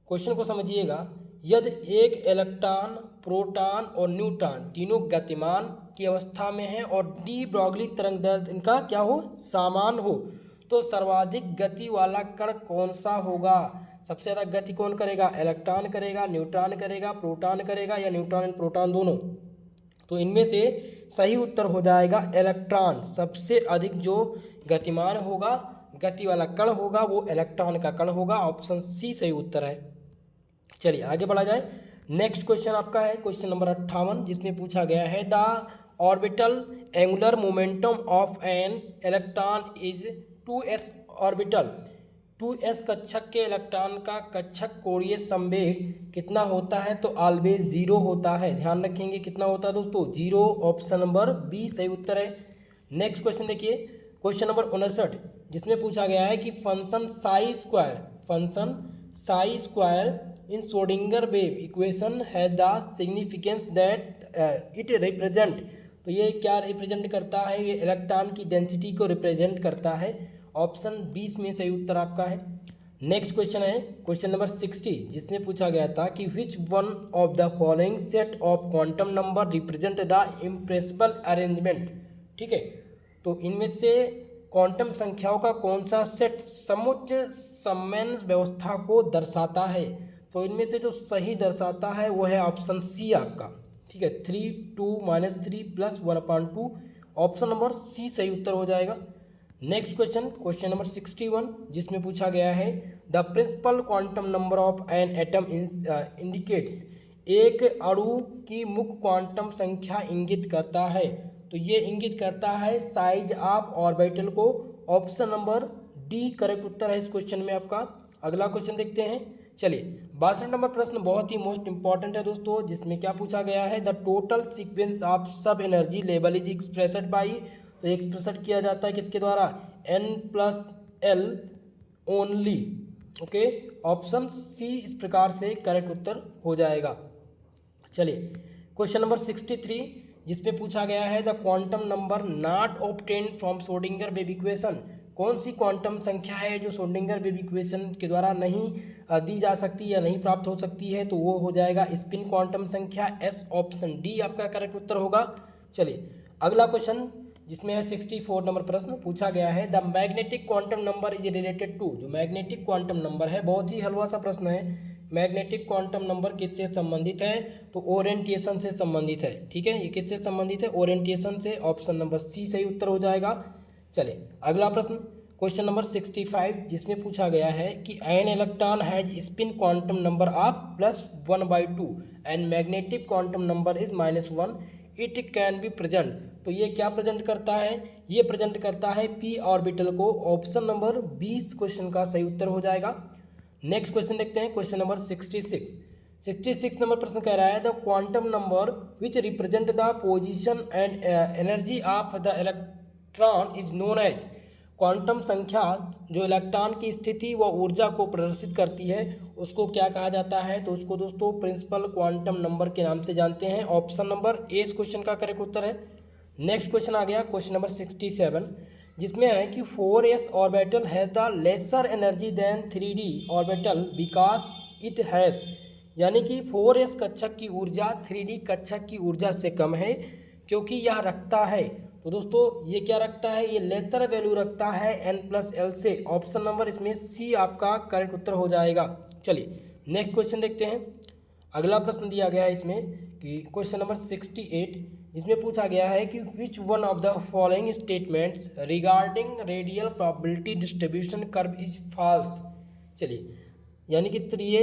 Question को समझिएगा, यदि एक इलेक्ट्रॉन, प्रोटॉन और न्यूट्रॉन तीनों गतिमान की अवस्था में है और डी ब्रॉगली तरंग दैर्ध्य इनका क्या हो, समान हो, तो सर्वाधिक गति वाला कण कौन सा होगा? सबसे ज़्यादा गति कौन करेगा? इलेक्ट्रॉन करेगा, न्यूट्रॉन करेगा, प्रोटॉन करेगा, या न्यूट्रॉन एंड प्रोटॉन दोनों? तो इनमें से सही उत्तर हो जाएगा इलेक्ट्रॉन। सबसे अधिक जो गतिमान होगा, गति वाला कण होगा, वो इलेक्ट्रॉन का कण होगा। ऑप्शन सी सही उत्तर है। चलिए आगे बढ़ा जाए। नेक्स्ट क्वेश्चन आपका है क्वेश्चन नंबर 58, जिसमें पूछा गया है the orbital angular momentum of an electron is 2s orbital. 2s कक्षक के इलेक्ट्रॉन का कक्षक कोणीय संवेग कितना होता है? तो ऑलवेज 0 होता है। ध्यान रखेंगे कितना होता है दोस्तों? 0। ऑप्शन नंबर बी सही उत्तर है। नेक्स्ट क्वेश्चन देखिए क्वेश्चन नंबर 59, जिसमें पूछा गया है कि function psi square in Schrodinger wave equation has the significance that it represent. तो ये क्या रिप्रेजेंट करता है? ये इलेक्ट्रॉन की डेंसिटी को रिप्रेजेंट करता है। ऑप्शन 20 में सही उत्तर आपका है। नेक्स्ट क्वेश्चन है क्वेश्चन नंबर 60, जिसमें पूछा गया था कि which one of the following set of quantum number represent the इम्प्रेसिबल arrangement. ठीक है, तो इनमें से क्वांटम संख्याओं का कौन सा सेट समुच्चय सम्मेलन व्यवस्था को दर्शाता है? तो इनमें से जो सही दर्शाता है वो है ऑप्शन सी आपका। ठीक है, 3 2 -3 + 1/2। ऑप्शन नंबर सी सही उत्तर हो जाएगा। नेक्स्ट क्वेश्चन नंबर 61, जिसमें पूछा गया है the principal quantum number of an atom indicates. एक अणु की मुख्य क्वांटम संख्या इंगित करता है। तो ये इंगित करता है साइज ऑफ ऑर्बिटल को। ऑप्शन नंबर डी करेक्ट उत्तर है इस क्वेश्चन में आपका। अगला क्वेश्चन देखते हैं। चलिए 62 नंबर प्रश्न बहुत ही मोस्ट इंपॉर्टेंट है दोस्तों, जिसमें क्या पूछा गया है द टोटल सीक्वेंस ऑफ सब energy level is expressed by. तो एक्सप्रेस किया जाता है किसके द्वारा? n+l only. Okay, option C इस प्रकार से करेक्ट उत्तर हो जाएगा। चलिए क्वेश्चन नंबर 63, जिसमें पूछा गया है the quantum number not obtained from Schrodinger wave equation. कौन सी क्वांटम संख्या है जो श्रोडिंगर वेव इक्वेशन के द्वारा नहीं दी जा सकती या नहीं प्राप्त हो सकती है? तो वो हो जाएगा स्पिन क्वांटम संख्या एस। ऑप्शन डी आपका करेक्ट उत्तर होगा। चलिए अगला क्वेश्चन, जिसमें है 64 नंबर प्रश्न पूछा गया है the magnetic quantum number is related to. जो मैग्नेटिक क्वांटम नंबर है, बहुत ही हलवा सा प्रश्न है। मैग्नेटिक क्वांटम नंबर किससे संबंधित है? तो ओरिएंटेशन से संबंधित है। ठीक है, ये किससे संबंधित है? ओरिएंटेशन से। ऑप्शन नंबर सी सही उत्तर हो जाएगा। चलिए अगला प्रश्न क्वेश्चन नंबर 65, जिसमें पूछा गया है कि an electron has spin quantum number of +1/2 and magnetic quantum number is -1, it can be present. तो ये क्या प्रेजेंट करता है? ये प्रेजेंट करता है पी ऑर्बिटल को। ऑप्शन नंबर 20 क्वेश्चन का सही उत्तर हो जाएगा। नेक्स्ट क्वेश्चन देखते हैं क्वेश्चन नंबर 66 नंबर प्रश्न कह रहा है the quantum number which represent the position and energy of the electron is known as. Quantum संख्या जो इलेक्ट्रॉन की स्थिति व ऊर्जा को प्रदर्शित करती है उसको क्या कहा जाता है? तो उसको दोस्तों प्रिंसिपल क्वांटम नंबर के नाम से जानते हैं। ऑप्शन नंबर ए इस क्वेश्चन का करेक्ट उत्तर है। नेक्स्ट क्वेश्चन आ गया क्वेश्चन नंबर 67, जिसमें है कि 4s orbital has the lesser energy than 3d orbital because it has. यानी कि 4s कक्षक की ऊर्जा 3d कक्षक की ऊर्जा से कम है, क्योंकि यह रखता है। तो दोस्तों ये क्या रखता है? ये लेसर वैल्यू रखता है n+l से। ऑप्शन नंबर इसमें सी आपका करेक्ट उत्तर हो जाएगा। चलिए नेक्स्ट क्वेश्चन देखते हैं। अगला प्रश्न दिया गया है इसमें कि क्वेश्चन नंबर 68, जिसमें पूछा गया है कि which one of the following statements regarding radial probability distribution curve is false. चलिए यानी कि त्रिय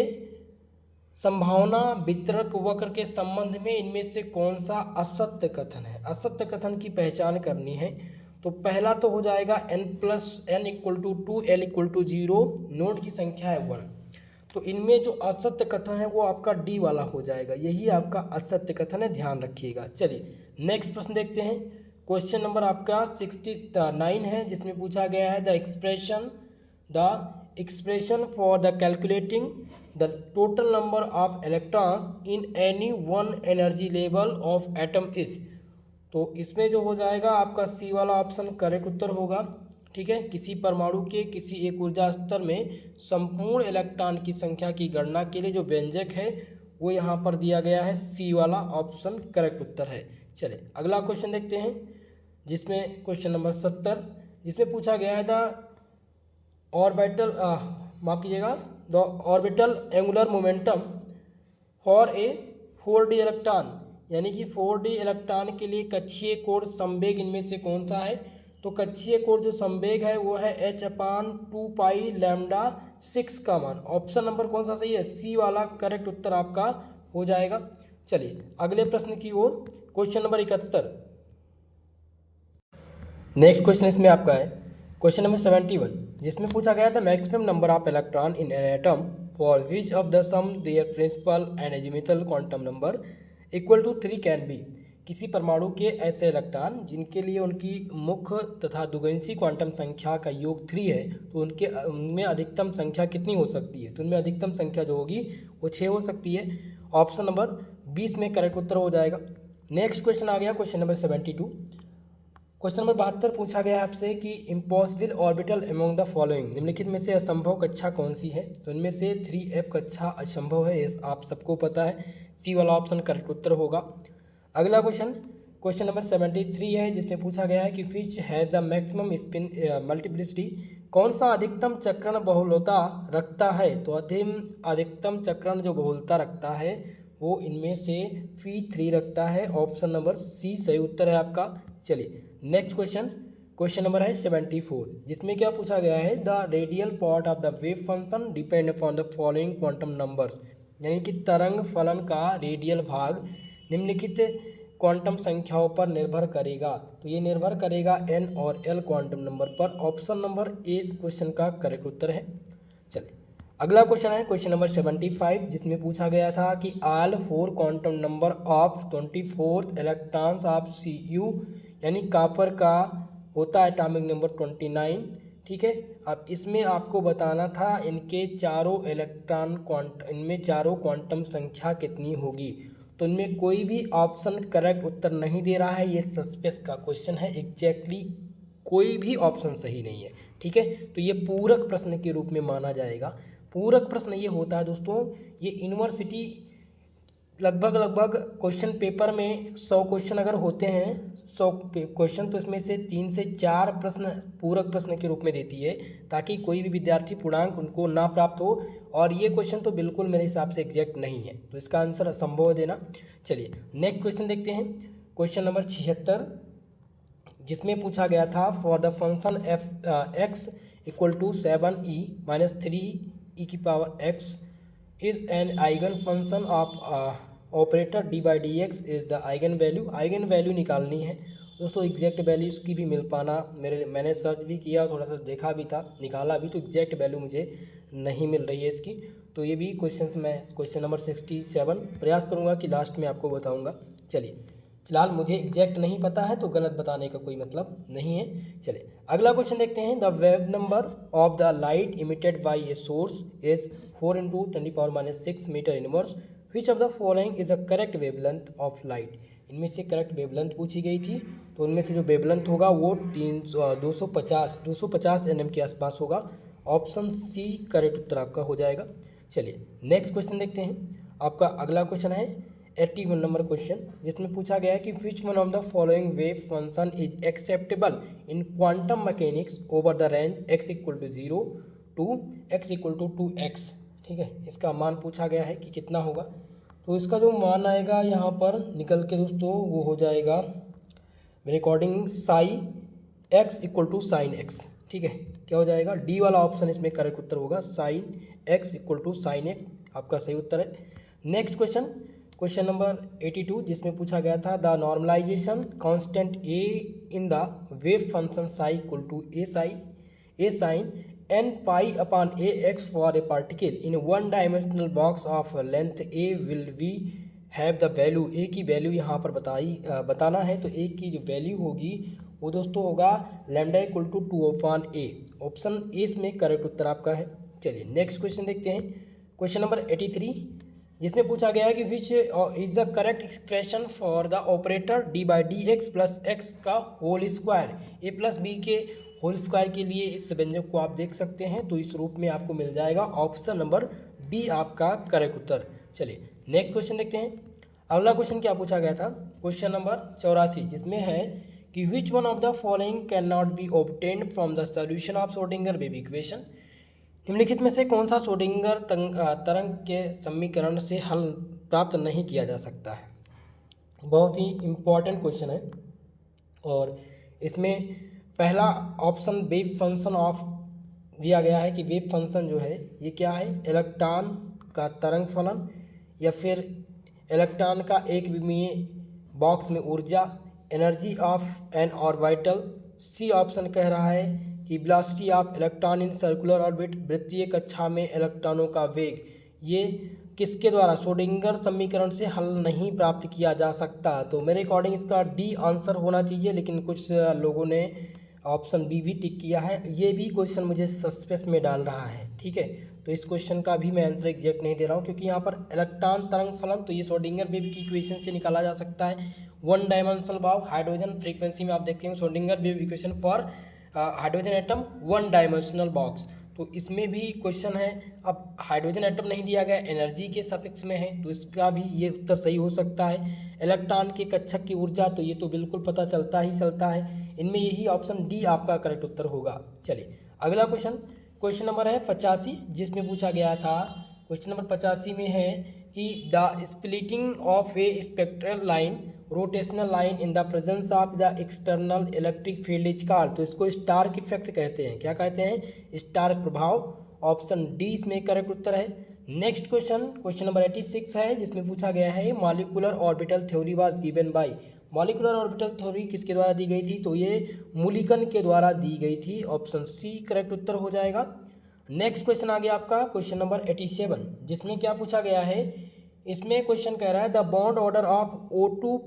संभावना वितरक वक्र के संबंध में इनमें से कौन सा असत्य कथन है? असत्य कथन की पहचान करनी है। तो पहला तो हो जाएगा n+n = 2 l = 0, नोड की संख्या है 1। तो इनमें जो असत्य कथन है वो आपका डी वाला हो जाएगा, यही आपका असत्य कथन है, ध्यान रखिएगा। चलिए नेक्स्ट प्रश्न देखते हैं। क्वेश्चन नंबर आपका 69 है, जिसमें पूछा गया है the expression for the calculating the total number of electrons in any one energy level of atom is. तो इसमें जो हो जाएगा आपका सी वाला ऑप्शन करेक्ट उत्तर होगा। ठीक है, किसी परमाणु के किसी एक ऊर्जा स्तर में संपूर्ण इलेक्ट्रॉन की संख्या की गणना के लिए जो व्यंजक है वो यहाँ पर दिया गया है, सी वाला ऑप्शन करेक्ट उत्तर है। चलिए अगला क्वेश्चन देखते हैं, जिसमें क्वेश्चन नंबर 70, जिसमें पूछा गया है द ऑर्बिटल माफ कीजिएगा, the orbital angular momentum for a 4D electron, यानी कि 4D इलेक्ट्रॉन के लिए कक्षीय कोण संवेग इनमें से कौन सा है? तो कक्षीय कोण जो संवेग है वो है h/2π λ6 का मान। ऑप्शन नंबर कौन सा सही है? सी वाला करेक्ट उत्तर आपका हो जाएगा। चलिए अगले प्रश्न की ओर, क्वेश्चन नंबर 71। नेक्स्ट क्वेश्चन इसमें आपका है क्वेश्चन नंबर 71, जिसमें पूछा गया था maximum number of electron in an atom for which of the sum their principal and azimuthal quantum number equal to 3 can be. किसी परमाणु के ऐसे इलेक्ट्रॉन जिनके लिए उनकी मुख्य तथा द्विगुणित क्वांटम संख्या का योग 3 है, तो उनमें अधिकतम संख्या कितनी हो सकती है? तो उनमें अधिकतम संख्या जो होगी वो 6 हो सकती है। ऑप्शन नंबर 20 में करेक्ट उत्तर हो जाएगा। नेक्स्ट क्वेश्चन आ गया क्वेश्चन नंबर 72। क्वेश्चन नंबर 72 पूछा गया आपसे कि impossible orbital among the following, निम्नलिखित में से असंभव कक्षा कौन सी है? तो इनमें से 3F कक्षा असंभव है, ये आप सबको पता है। सी वाला ऑप्शन करेक्ट उत्तर होगा। अगला क्वेश्चन क्वेश्चन नंबर 73 है, जिसमें पूछा गया है कि Fitch has the maximum spin multiplicity, कौन सा अधिकतम चक्रण बहुलता रखता है? तो अधिकतम चक्रण जो बहुलता रखता है वो इनमें से P3 रखता है। ऑप्शन नंबर सी सही उत्तर है आपका। चलिए नेक्स्ट क्वेश्चन नंबर है 74, जिसमें क्या पूछा गया है? The radial part of the wave function depend upon the following quantum numbers, यानी कि तरंग फलन का रेडियल भाग निम्नलिखित क्वांटम संख्याओं पर निर्भर करेगा। तो ये निर्भर करेगा n और l क्वांटम नंबर पर। ऑप्शन नंबर ए इस क्वेश्चन का करेक्ट उत्तर है। चलिए अगला क्वेश्चन है क्वेश्चन नंबर 75, जिसमें पूछा गया था कि all 4 quantum number of 24th electrons of Cu, यानी कापर का होता है एटॉमिक नंबर 29। ठीक है, अब इसमें आपको बताना था इनके चारों इनमें चारों क्वांटम संख्या कितनी होगी। तो इनमें कोई भी ऑप्शन करेक्ट उत्तर नहीं दे रहा है, ये सस्पेंस का क्वेश्चन है। एग्जैक्टली कोई भी ऑप्शन सही नहीं है। ठीक है, तो ये पूरक प्रश्न के रूप में माना जाएगा। पूरक प्रश्न ये होता है दोस्तों, ये यूनिवर्सिटी लगभग क्वेश्चन पेपर में 100 क्वेश्चन अगर होते हैं, 100 क्वेश्चन, तो इसमें से 3 से 4 प्रश्न पूरक प्रश्न के रूप में देती है, ताकि कोई भी विद्यार्थी पूर्णांक उनको ना प्राप्त हो। और ये क्वेश्चन तो बिल्कुल मेरे हिसाब से एग्जैक्ट नहीं है, तो इसका आंसर असंभव है देना। चलिए नेक्स्ट क्वेश्चन देखते हैं क्वेश्चन नंबर 76, जिसमें पूछा गया था for the function x equal to 7e minus 3e की power x is an eigen function of operator d by D X is the eigen value निकालनी है दोस्तों। एग्जैक्ट वैल्यू इसकी भी मिल पाना मैंने सर्च भी किया, थोड़ा सा देखा भी था, निकाला भी, तो एग्जैक्ट वैल्यू मुझे नहीं मिल रही है इसकी। तो ये भी क्वेश्चन नंबर 67 प्रयास करूँगा कि लास्ट में आपको बताऊँगा। चलिए फिलहाल मुझे एग्जैक्ट नहीं पता है, तो गलत बताने का कोई मतलब नहीं है। चलिए अगला क्वेश्चन देखते हैं। The wave number of the light emitted by a source is 4 × 10⁻⁶ metre inverse. Which of the following is the correct wavelength of light. इनमें से करेक्ट वेवलेंथ पूछी गई थी, तो उनमें से जो वेवलेंथ होगा वो 250 nm के आसपास होगा। ऑप्शन सी करेक्ट उत्तर आपका हो जाएगा। चलिए नेक्स्ट क्वेश्चन देखते हैं। आपका अगला क्वेश्चन है 81 नंबर क्वेश्चन, जिसमें पूछा गया है कि which one of the following wave function is acceptable in quantum mechanics over the range x equal to 0 to x equal to 2x। ठीक है, इसका मान पूछा गया है कि कितना होगा। तो इसका जो मान आएगा यहाँ पर निकल के दोस्तों वो हो जाएगा मेरे according psi x equal to sine x। ठीक है, क्या हो जाएगा? डी वाला ऑप्शन इसमें करेक्ट उत्तर होगा, sine x equal to sine x आपका सही उत्तर है। नेक्स्ट क्वेश्चन नंबर 82, जिसमें पूछा गया था the normalisation constant a in the wave function psi equal to a sine n pi upon a x for a particle in 1 dimensional box of length a will we have the value. a की value यहाँ पर बताना है। तो a की जो value होगी वो दोस्तों होगा lambda equal to 2/a। Option A इसमें करेक्ट उत्तर आपका है। चलिए नेक्स्ट क्वेश्चन देखते हैं क्वेश्चन नंबर 83, जिसमें पूछा गया है कि which is the correct expression for the operator D by D x plus x का होल स्क्वायर। ए प्लस बी के होल स्क्वायर के लिए इस व्यंजक को आप देख सकते हैं, तो इस रूप में आपको मिल जाएगा। ऑप्शन नंबर डी आपका करेक्ट उत्तर। चलिए नेक्स्ट क्वेश्चन देखते हैं। अगला क्वेश्चन क्या पूछा गया था? क्वेश्चन नंबर 84, जिसमें है कि which one of the following can not B obtained from the solution of Schrodinger wave equation. निम्नलिखित में से कौन सा श्रोडिंगर तरंग के समीकरण से हल प्राप्त नहीं किया जा सकता है? बहुत ही इम्पॉर्टेंट क्वेश्चन है। और इसमें पहला ऑप्शन वेव फंक्शन ऑफ दिया गया है कि वेव फंक्शन जो है ये क्या है, इलेक्ट्रॉन का तरंग फलन या फिर इलेक्ट्रॉन का एक विमीय बॉक्स में ऊर्जा, energy of an orbital. C option कह रहा है कि velocity of electron in circular orbit, वृत्तीय कक्षा में इलेक्ट्रॉनों का वेग। ये किसके द्वारा, श्रोडिंगर समीकरण से हल नहीं प्राप्त किया जा सकता। तो मेरे अकॉर्डिंग इसका डी आंसर होना चाहिए, लेकिन कुछ लोगों ने ऑप्शन बी भी टिक किया है। ये भी क्वेश्चन मुझे सस्पेंस में डाल रहा है, ठीक है। तो इस क्वेश्चन का भी मैं आंसर एग्जैक्ट नहीं दे रहा हूँ, क्योंकि यहाँ पर इलेक्ट्रॉन तरंग फलन तो ये श्रोडिंगर वेव की इक्वेशन से निकाला जा सकता है। वन डायमेंशनल भाव हाइड्रोजन फ्रीक्वेंसी में आप देखते हैं Schrodinger wave equation for hydrogen atom one dimensional box. तो इसमें भी क्वेश्चन है, अब हाइड्रोजन एटम नहीं दिया गया, एनर्जी के सफिक्स में है, तो इसका भी ये उत्तर सही हो सकता है। इलेक्ट्रॉन के कक्षक की ऊर्जा, तो ये तो बिल्कुल पता चलता ही चलता है। इनमें यही ऑप्शन डी आपका करेक्ट उत्तर होगा। चलिए अगला क्वेश्चन नंबर है 85, जिसमें पूछा गया था, क्वेश्चन नंबर 85 में है कि the splitting of A spectral line, rotational line in the presence of the external electric field is called. तो इसको स्टार्क इफेक्ट कहते हैं। क्या कहते हैं? स्टार्क प्रभाव। ऑप्शन डी इसमें करेक्ट उत्तर है। नेक्स्ट क्वेश्चन नंबर 86 है, जिसमें पूछा गया है molecular orbital theory was given by. Molecular orbital theory किसके द्वारा दी गई थी? तो ये मूलिकन के द्वारा दी गई थी। ऑप्शन सी करेक्ट उत्तर हो जाएगा। नेक्स्ट क्वेश्चन आ गया आपका क्वेश्चन नंबर 87, जिसमें क्या पूछा गया है, इसमें क्वेश्चन कह रहा है the bond order of O2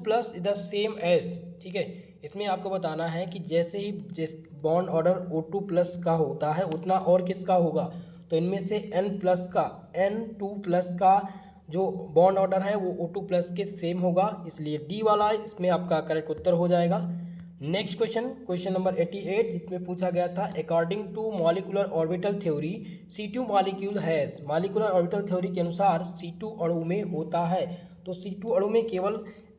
plus is the same as. ठीक है, इसमें आपको बताना है कि जैसे ही जिस बॉन्ड ऑर्डर O2 प्लस का होता है उतना और किसका होगा, तो इनमें से N2 प्लस का जो बॉन्ड ऑर्डर है वो O2 प्लस के सेम होगा, इसलिए डी वाला इसमें आपका करेक्ट उत्तर हो जाएगा। नेक्स्ट क्वेश्चन नंबर 88, जिसमें पूछा गया था according to molecular orbital theory C2 molecule has. Molecular orbital theory के अनुसार C2 अणु में होता है, तो C2 अणु में केवल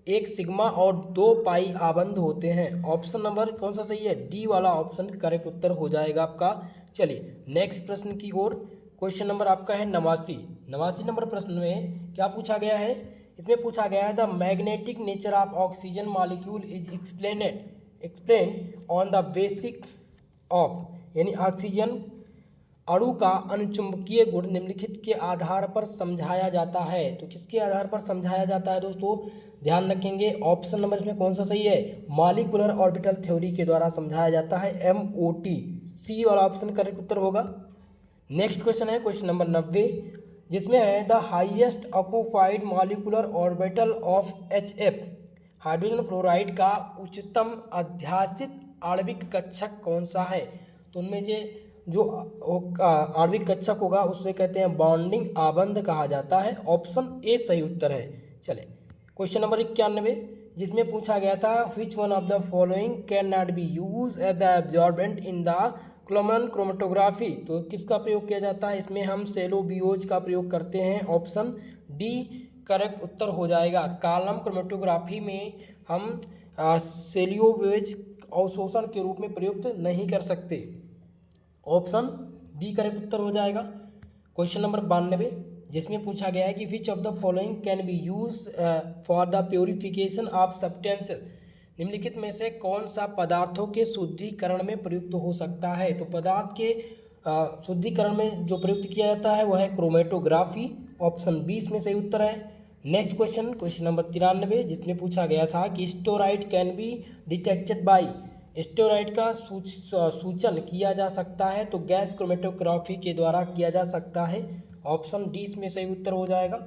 एक सिग्मा और 2 पाई आबंध होते हैं। ऑप्शन नंबर कौन सा सही है? डी वाला ऑप्शन करेक्ट उत्तर हो जाएगा आपका। चलिए नेक्स्ट प्रश्न की ओर। क्वेश्चन नंबर आपका है 89 नंबर प्रश्न में क्या पूछा गया है, इसमें पूछा गया है the magnetic nature of oxygen molecule is explain on the basic of, यानी ऑक्सीजन अणु का अनुचुंबकीय गुण निम्नलिखित के आधार पर समझाया जाता है। तो किसके आधार पर समझाया जाता है दोस्तों, ध्यान रखेंगे। ऑप्शन नंबर इसमें कौन सा सही है? मॉलिक्यूलर ऑर्बिटल थ्योरी के द्वारा समझाया जाता है, MOT। सी वाला ऑप्शन करेक्ट उत्तर होगा। नेक्स्ट क्वेश्चन है क्वेश्चन नंबर 90, जिसमें है the highest occupied molecular orbital of HF। Hydrogen fluoride का उच्चतम अध्यासित आणविक कक्षक कौन सा है? तो उनमें जो आणविक कक्षक होगा उससे कहते हैं बॉन्डिंग आबंध कहा जाता है। ऑप्शन ए सही उत्तर है। चले क्वेश्चन नंबर 91, जिसमें पूछा गया था which one of the following can not be use as the absorbent in the column chromatography. तो किसका प्रयोग किया जाता है? इसमें हम सेलोबियोज का प्रयोग करते हैं। ऑप्शन डी करेक्ट उत्तर हो जाएगा। कॉलम क्रोमेटोग्राफी में हम सेलियोबियोज अवशोषण के रूप में प्रयुक्त नहीं कर सकते। ऑप्शन डी करेक्ट उत्तर हो जाएगा। क्वेश्चन नंबर 92, जिसमें पूछा गया है कि which of the following can be use for the purification of substances. निम्नलिखित में से कौन सा पदार्थों के शुद्धिकरण में प्रयुक्त हो सकता है? तो पदार्थ के शुद्धिकरण में जो प्रयुक्त किया जाता है वह है क्रोमेटोग्राफी। ऑप्शन 20 में सही उत्तर है। नेक्स्ट क्वेश्चन नंबर 93, जिसमें पूछा गया था कि steroid can be detected by. Steroid का सूचन किया जा सकता है, तो गैस क्रोमेटोग्राफी के द्वारा किया जा सकता है। ऑप्शन डी इसमें सही उत्तर हो जाएगा।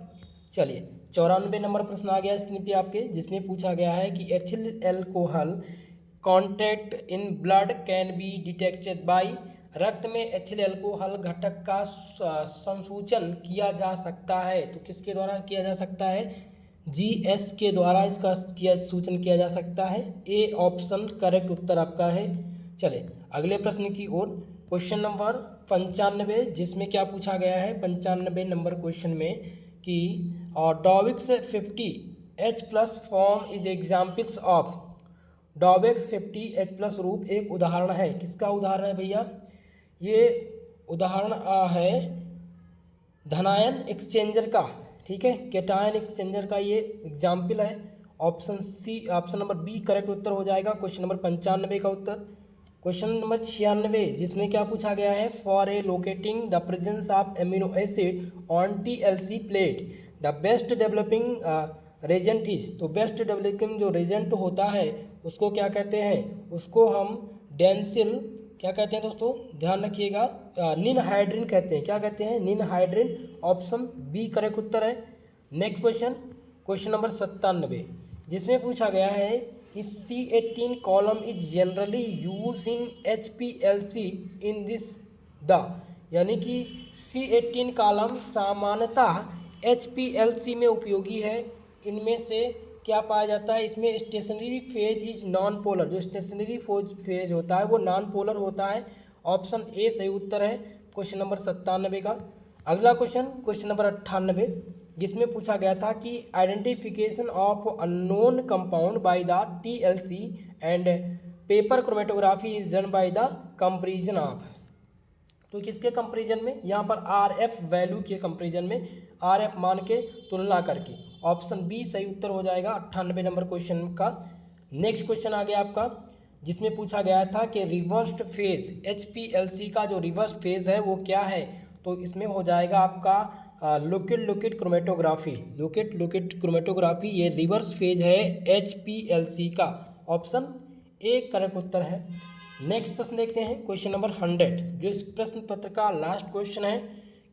चलिए 94 नंबर प्रश्न आ गया स्क्रीन पे आपके, जिसमें पूछा गया है कि ethyl alcohol contact in blood can be detected by. रक्त में एथिल एल्कोहल घटक का संसूचन किया जा सकता है, तो किसके द्वारा किया जा सकता है? GS के द्वारा इसका सूचन किया जा सकता है। ए ऑप्शन करेक्ट उत्तर आपका है। चले अगले प्रश्न की ओर। क्वेश्चन नंबर 95, जिसमें क्या पूछा गया है 95 नंबर क्वेश्चन में कि Dowex 50H+ form is examples of. Dowex 50H+ रूप एक उदाहरण है। किसका उदाहरण है भैया? ये उदाहरण है धनायन एक्सचेंजर का, ठीक है, कैटायन एक्सचेंजर का ये एग्जाम्पल है। ऑप्शन नंबर बी करेक्ट उत्तर हो जाएगा क्वेश्चन नंबर 95 का उत्तर। क्वेश्चन नंबर 96 जिसमें क्या पूछा गया है, for a locating the presence of amino acid on TLC plate the best developing reagent is. तो बेस्ट डेवलपिंग जो रेजेंट होता है उसको क्या कहते हैं, उसको हम डेंसिल क्या कहते हैं दोस्तों, ध्यान रखिएगा, निनहाइड्रिन कहते हैं। क्या कहते हैं, निनहाइड्रिन। ऑप्शन बी करेक्ट उत्तर है। नेक्स्ट क्वेश्चन नंबर 97 जिसमें पूछा गया है कि C18 column is generally use in HPLC in this the, यानी कि C18 कॉलम सामान्यतः HPLC में उपयोगी है। इनमें से क्या पाया जाता है, इसमें stationary phase is non polar, जो स्टेशनरी फेज होता है वो नॉन पोलर होता है। ऑप्शन ए सही उत्तर है क्वेश्चन नंबर 97 का। अगला क्वेश्चन नंबर 98 जिसमें पूछा गया था कि identification of unknown compound by the TLC and paper chromatography is done by the comparison of. तो किसके कंपेरिजन में, यहाँ पर RF वैल्यू के कंपेरिजन में, RF मान के तुलना करके। ऑप्शन बी सही उत्तर हो जाएगा 98 नंबर क्वेश्चन का। नेक्स्ट क्वेश्चन आ गया आपका जिसमें पूछा गया था कि रिवर्स्ड फेज HPLC का जो रिवर्स फेज है वो क्या है। तो इसमें हो जाएगा आपका लोकेट क्रोमेटोग्राफी। लोकेट क्रोमेटोग्राफी ये रिवर्स फेज है HPLC का। ऑप्शन ए करेक्ट उत्तर है। नेक्स्ट प्रश्न देखते हैं क्वेश्चन नंबर 100 जो इस प्रश्न पत्र का लास्ट क्वेश्चन है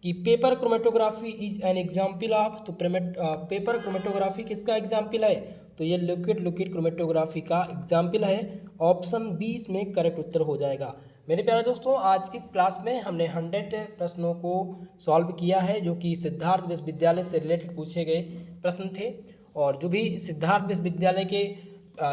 कि paper chromatography is an example of. तो पेपर क्रोमेटोग्राफी किसका एग्जाम्पल है, तो ये लोकेट क्रोमेटोग्राफी का एग्जाम्पल है। ऑप्शन बी इसमें करेक्ट उत्तर हो जाएगा। मेरे प्यारे दोस्तों, आज की इस क्लास में हमने 100 प्रश्नों को सॉल्व किया है जो कि सिद्धार्थ विश्वविद्यालय से रिलेटेड पूछे गए प्रश्न थे। और जो भी सिद्धार्थ विश्वविद्यालय के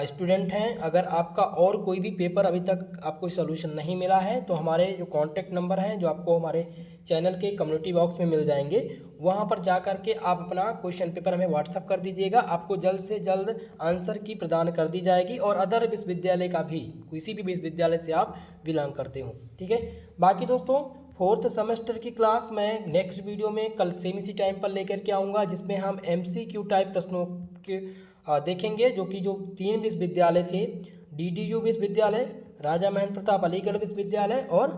स्टूडेंट हैं, अगर आपका और कोई भी पेपर अभी तक आपको सोल्यूशन नहीं मिला है तो हमारे जो कॉन्टैक्ट नंबर हैं जो आपको हमारे चैनल के कम्युनिटी बॉक्स में मिल जाएंगे, वहां पर जा कर के आप अपना क्वेश्चन पेपर हमें व्हाट्सअप कर दीजिएगा। आपको जल्द से जल्द आंसर की प्रदान कर दी जाएगी। और अदर विश्वविद्यालय का भी, किसी भी विश्वविद्यालय से आप बिलोंग करते हो, ठीक है। बाकी दोस्तों 4th सेमेस्टर की क्लास मैं नेक्स्ट वीडियो में कल सेम इसी टाइम पर लेकर के आऊँगा जिसमें हम MCQ टाइप प्रश्नों के देखेंगे जो कि जो 3 विश्वविद्यालय थे, DDU विश्वविद्यालय, राजा महेंद्र प्रताप अलीगढ़ विश्वविद्यालय और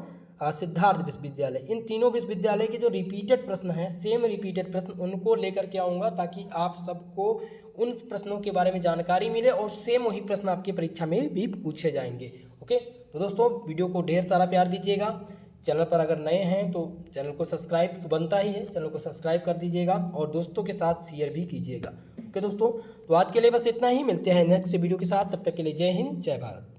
सिद्धार्थ विश्वविद्यालय, इन तीनों विश्वविद्यालय के जो रिपीटेड प्रश्न हैं, सेम रिपीटेड प्रश्न, उनको लेकर के आऊँगा ताकि आप सबको उन प्रश्नों के बारे में जानकारी मिले और सेम वही प्रश्न आपकी परीक्षा में भी पूछे जाएंगे। ओके, तो दोस्तों वीडियो को ढेर सारा प्यार दीजिएगा। चैनल पर अगर नए हैं तो चैनल को सब्सक्राइब तो बनता ही है, चैनल को सब्सक्राइब कर दीजिएगा और दोस्तों के साथ शेयर भी कीजिएगा। ओके दोस्तों, तो आज के लिए बस इतना ही, मिलते हैं नेक्स्ट वीडियो के साथ। तब तक के लिए जय हिंद, जय भारत।